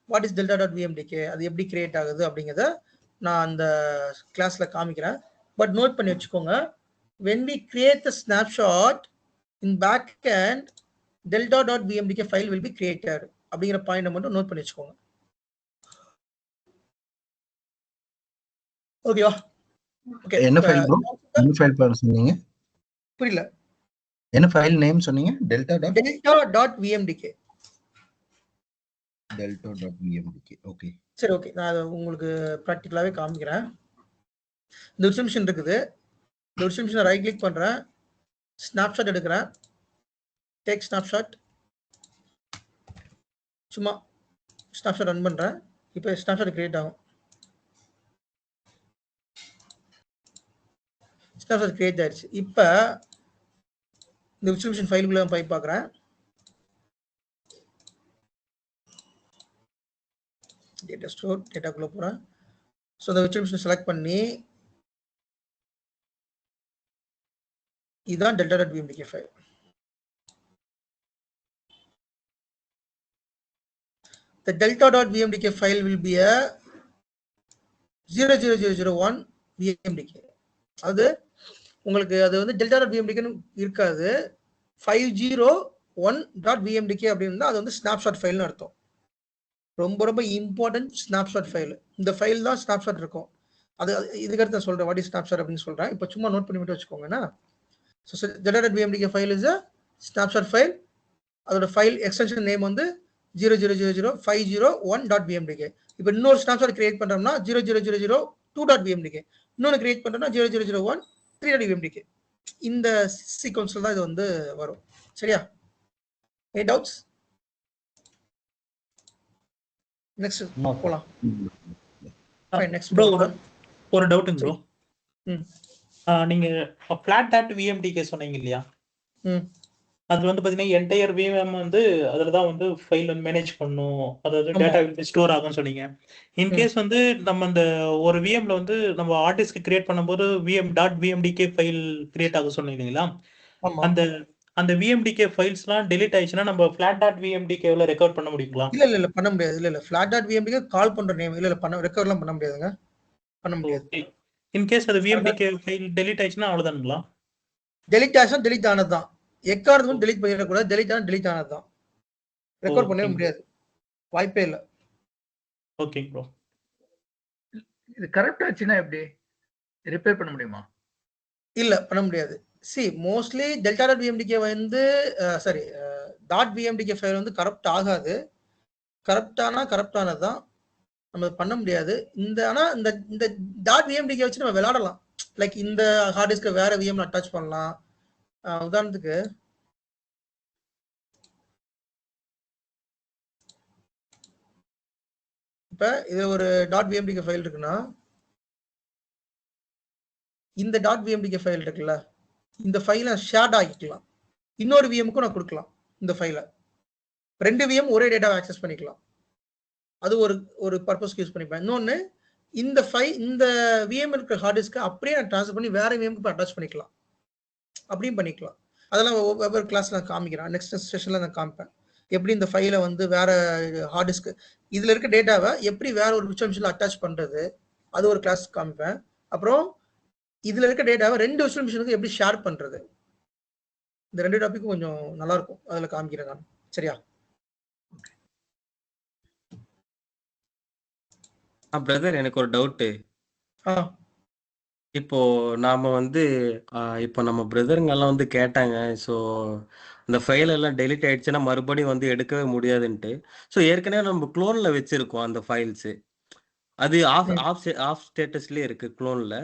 what is delta.vmdk, அது எப்படி கிரியேட் ஆகுது அப்படிங்கிறத நான் அந்த கிளாஸ்ல காமிக்கிறேன். பட் நோட் பண்ணி வச்சுக்கோங்க, when we create the snapshot in backend, delta.vmdk file will be created அப்படிங்கிற பாயிண்ட் மட்டும் நோட் பண்ணி வச்சுக்கோங்க. ஓகேவா? ஓகே. என்ன ஃபைல் ப்ரோ? என்ன ஃபைல் பேர் சொன்னீங்க? புரியல. என்ன ஃபைல் நேம் சொன்னீங்க? delta.vmdk. delta.vmdk. ஓகே. சரி, ஓகே. நான் அதை உங்களுக்கு ப்ராக்டிக்கலாவே காமிக்கிறேன். இந்த விர்ச்சுவல் மிஷின் இருக்குது. இந்த விர்ச்சுவல் மிஷினை ரைட் கிளிக் பண்றேன், ஸ்னாப்ஷாட் எடுக்கிறேன், டேக் ஸ்னாப்ஷாட். சும்மா ஸ்னாப்ஷாட் ரன் பண்றேன். இப்போ ஸ்னாப்ஷாட் கிரியேட் ஆகும். ஸ்னாப்ஷாட் கிரியேட் ஆயிடுச்சு. இப்போ இந்த விர்ச்சுவல் மிஷின் ஃபைலுக்குள்ள போய் பார்க்குறேன். டேட்டா ஸ்டோர், டேட்டாக்குள்ள போகிறேன். ஸோ இந்த விர்ச்சுவல் மிஷின் செலக்ட் பண்ணி இதுதான் delta.vmdk file. The delta.vmdk file will be a 00001 vmdk. அது உங்களுக்கு அது வந்து delta.vmdk இருக்காது, 501.vmdk அப்படின்னு அது வந்து ஸ்னாப்ஷாட் ஃபைல்னு அர்த்தம். ரொம்ப ரொம்ப இம்பார்ட்டன்ட் ஸ்னாப்ஷாட் ஃபைல். இந்த ஃபைல் தான் ஸ்னாப்ஷாட் இருக்கும். அது இதுக்கடுத்து நான் சொல்றேன் வாட் இஸ் ஸ்னாப்ஷாட் அப்படின்னு சொல்றேன். இப்போ சும்மா நோட் பண்ணி மட்டும் வச்சுக்கோங்கண்ணா. So delta.vmdk file is a snapshot file. அதோட ஃபைல் எக்ஸ்டென்ஷன் நேம் வந்து 0000501.vmdk. இப்போ இன்னொரு ஸ்னாப்ஷாட் கிரியேட் பண்றோம்னா 00002.vmdk, இன்னொன்று கிரியேட் பண்றோம்னா 00013.vmdk. இந்த சீக்வன்ஸ்ல தான் இது வந்து வரும். சரியா? Any doubts? நெக்ஸ்ட் போலாம். ஃபைன், நெக்ஸ்ட் ப்ரோ ஒரு டவுட்டுங்க ப்ரோ. ம். நீங்க flat.vmdk சொன்னீங்க இல்லையா? ம். அது வந்து பாத்தீங்கன்னா என்டையர் விஎம் வந்து அதுல தான் வந்து ஃபைல் வந்து மேனேஜ் பண்ணும், அதாவது ஆமா. டேட்டா வந்து ஸ்டோர் ஆகும்னு சொன்னீங்க. இன்கேஸ் வந்து நம்ம அந்த ஒரு விஎம்ல வந்து நம்ம ஆர்டிஸ்க் கிரியேட் பண்ணும்போது vm.vmdk ஃபைல் கிரியேட் ஆகும் சொன்னீங்களா? ஆமா. அந்த அந்த vmdk ஃபைல்ஸ்லாம் டெலீட் ஆயிடுச்சுன்னா நம்ம flat.vmdkல ரெக்கவர் பண்ண முடியுங்களா? இல்ல பண்ண முடியாது. இல்ல flat.vmdk கால் பண்ற நேம் இல்ல பண்ண ரெக்கவர்லாம் பண்ண முடியாதுங்க. பண்ண முடியாது. இன்கேஸ் அது vmdk ஃபைல் டெலீட் ஆயிடுச்சுன்னா அவ்வளவுதானுங்களா? டெலிட் ஆச்சுன்னா டெலிட் ஆனதுதான். எக்காரணத்துக்கும் டெலிட் பண்ணிடக்கூடாது. டெலிட் ஆனா டெலிட் ஆனதுதான். ரெக்கார்ட் பண்ணவே முடியாது, வாய்ப்பே இல்லை. Okay bro. இது கரெக்ட் ஆச்சுன்னா எப்படி ரிப்பேர் பண்ண முடியுமா? இல்ல பண்ண முடியாது. சி மோஸ்ட்லி delta.vmdk வந்து சாரி .vmdk ஃபைல் வந்து கரப்ட் ஆகாது. கரப்ட் ஆனதுதான், நம்ம பண்ண முடியாது. ஆனா இந்த .vmdk வச்சு நம்ம விளையாடலாம். லைக் இந்த ஹார்ட் டிஸ்க் வேற விஎம்ல அட்டாச் பண்ணலாம். உதாரணத்துக்கு இப்ப இது ஒரு .vmdk ஃபைல் இருக்குன்னா, இந்த .vmdk ஃபைல் இருக்குல்ல, இந்த ஃபைலை ஷேர்ட் ஆக்கிக்கலாம். இன்னொரு விஎம்க்கும் நான் கொடுக்கலாம் இந்த ஃபைலை. 2 விஎம் ஒரே டேட்டாவை ஆக்சஸ் பண்ணிக்கலாம். அது ஒரு பர்பஸ்க்கு யூஸ் பண்ணிப்பேன். இன்னொன்று இந்த விஎம் இருக்கிற ஹார்ட் டிஸ்க்கு அப்படியே நான் ட்ரான்ஸ்ஃபர் பண்ணி வேற விஎம்க்கு அட்டாச் பண்ணிக்கலாம். அப்படியும் பண்ணிக்கலாம். அதெல்லாம் ஒவ்வொரு கிளாஸ்ல நான் காமிக்கிறேன். நெக்ஸ்ட் செஷன்ல நான் காமிப்பேன் எப்படி இந்த ஃபைலை வந்து வேற ஹார்ட் டிஸ்க் இதுல இருக்க டேட்டாவை எப்படி வேற ஒரு விர்ச்சுவல் மிஷின்ல அட்டாச் பண்றது, அது ஒரு கிளாஸ் காமிப்பேன். அப்புறம் இதுல இருக்க டேட்டாவை 2 விர்ச்சுவல் மிஷினுக்கு எப்படி ஷேர் பண்றது, இந்த 2 டாபிக்கும் கொஞ்சம் நல்லா இருக்கும், அதுல காமிக்கிறேன் நான். சரியா? பிரதர் எனக்கு ஒரு டவுட்டு. இப்போ நாம வந்து இப்போ நம்ம பிரதருங்க எல்லாம் வந்து கேட்டாங்க. ஸோ இந்த ஃபைல் எல்லாம் டெலிட் ஆயிடுச்சுன்னா மறுபடியும் வந்து எடுக்கவே முடியாதுன்ட்டு. ஸோ ஏற்கனவே நம்ம குளோன்ல வச்சிருக்கோம் அந்த ஃபைல்ஸ். அது ஆஃப் ஸ்டேட்டஸ்லயே இருக்கு குளோன்ல.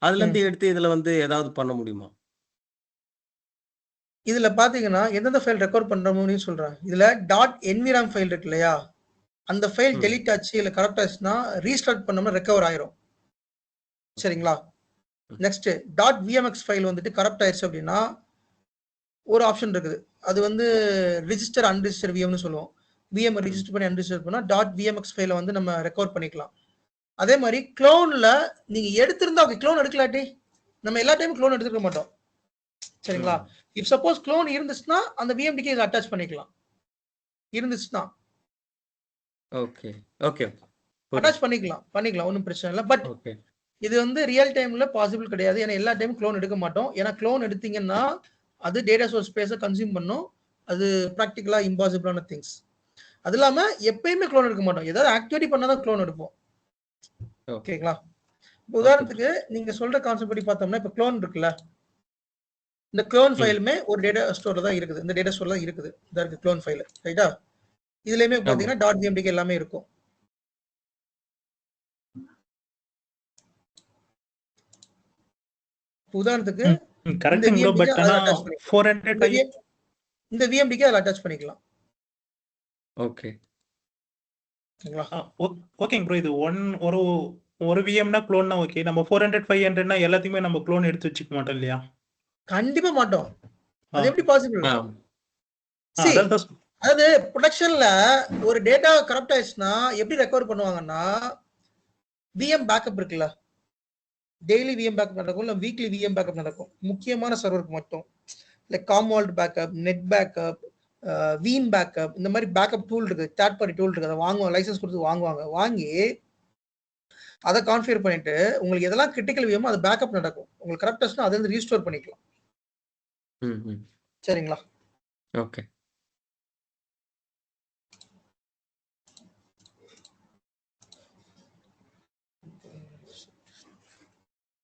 அதுல இருந்து எடுத்து இதுல வந்து ஏதாவது பண்ண முடியுமா? இதுல பாத்தீங்கன்னா எந்தெந்த ஃபைல் ரெக்கார்ட் பண்றோம்னு சொல்றேன். இதுல .enviram ஃபைல் இருக்கு இல்லையா, அந்த ஃபைல் டெலிட் ஆச்சு இல்ல கரெக்ட் ஆச்சுன்னா ரீஸ்டார்ட் பண்ணோம்னா ரெக்கவர் ஆயிரும். சரிங்களா? நெக்ஸ்ட் .vmx ஃபைல் வந்துட்டு கரெக்ட் ஆயிடுச்சு அப்படின்னா ஒரு ஆப்ஷன் இருக்குது. அது வந்து ரிஜிஸ்டர் அன்ரிஜிஸ்டர் விஎம்னு சொல்லுவோம். விஎம் ரிஜிஸ்டர் பண்ணி அன்ரிஜிஸ்டர் பண்ணா .vmx ஃபைலை வந்து நம்ம ரெக்கவர் பண்ணிக்கலாம். அதே மாதிரி க்ளோன்ல நீங்க எடுத்திருந்தா க்ளோன் எடுக்கலாட்டி நம்ம எல்லா டைமும் க்ளோன் எடுத்துக்க மாட்டோம். சரிங்களா? இப் சப்போஸ் க்ளோன் இருந்துச்சுன்னா அந்த விஎம்டிக்கு இதை அட்டாச் பண்ணிக்கலாம். இருந்துச்சுன்னா ஓகே ஓகே அட்டாச் பண்ணிக்கலாம் ஒன்றும் பிரச்சனை இல்லை. பட் இது வந்து ரியல் டைம்ல பாசிபிள் கிடையாது. ஏன்னா எல்லா டைமும் க்ளோன் எடுக்க மாட்டோம். ஏன்னா க்ளோன் எடுத்தீங்கன்னா அது டேட்டா சோர்ஸ் ஸ்பேஸை கன்சியூம் பண்ணும். அது ப்ராக்டிக்கலா இம்பாசிபிளான திங்ஸ். அது இல்லாம எப்பயுமே க்ளோன் எடுக்க மாட்டோம். ஏதாவது ஆக்டிவிட்டி பண்ணாதான் க்ளோன் எடுப்போம். ஓகேங்களா? உதாரணத்துக்கு நீங்க சொல்ற கான்செப்ட் படி பார்த்தோம்னா இப்ப க்ளோன் இருக்குல்ல, இந்த க்ளோன் ஃபைலுமே ஒரு டேட்டா ஸ்டோர்ல தான் இருக்குது. இந்த டேட்டா ஸ்டோர்ல தான் இருக்குது. இதா இருக்கு க்ளோன் ஃபைல். ரைட்டா? இதுலயுமே பாத்தீங்கன்னா .vmdk எல்லாமே இருக்கும். உதாரணத்துக்கு இந்த விஎம்டிக்கு அதில் அட்டாச் பண்ணிக்கலாம். ஓகே ஓகேங்க ப்ரோ. இது ஒரு விஎம்னா க்ளோன்னா ஓகே. நம்ம 400 500னா எல்லாத்தையுமே நம்ம க்ளோன் எடுத்து வச்சுக்க மாட்டோம் இல்லையா? கண்டிப்பா மாட்டோம். அது எப்படி பாசிபிள்? அதாவது ப்ரொடக்ஷன்ல ஒரு டேட்டா கரெக்ட் ஆயிடுச்சுன்னா எப்படி ரெக்கவர் பண்ணுவாங்கன்னா விஎம் பேக்கப் இருக்குல்ல, டெய்லி விஎம் பேக்கப் நடக்கும் இல்லை வீக்லி விஎம் பேக்கப் நடக்கும். முக்கியமான சர்வருக்கு மட்டும் like Commvault backup, net backup, Veeam backup, இந்த மாதிரி பேக்கப் டூல் இருக்கு, தேர்ட் பார்ட்டி டூல் இருக்கு. அதை வாங்குவாங்க, லைசன்ஸ் கொடுத்து வாங்குவாங்க. வாங்கி அதை கான்ஃபிகர் பண்ணிட்டு உங்களுக்கு எதெல்லாம் கிரிட்டிக்கல் விஎமோ அது பேக்கப் நடக்கும். உங்களுக்கு கரெக்ட் ஆச்சுன்னா அதை வந்து ரீஸ்டோர் பண்ணிக்கலாம். சரிங்களா? ஓகே.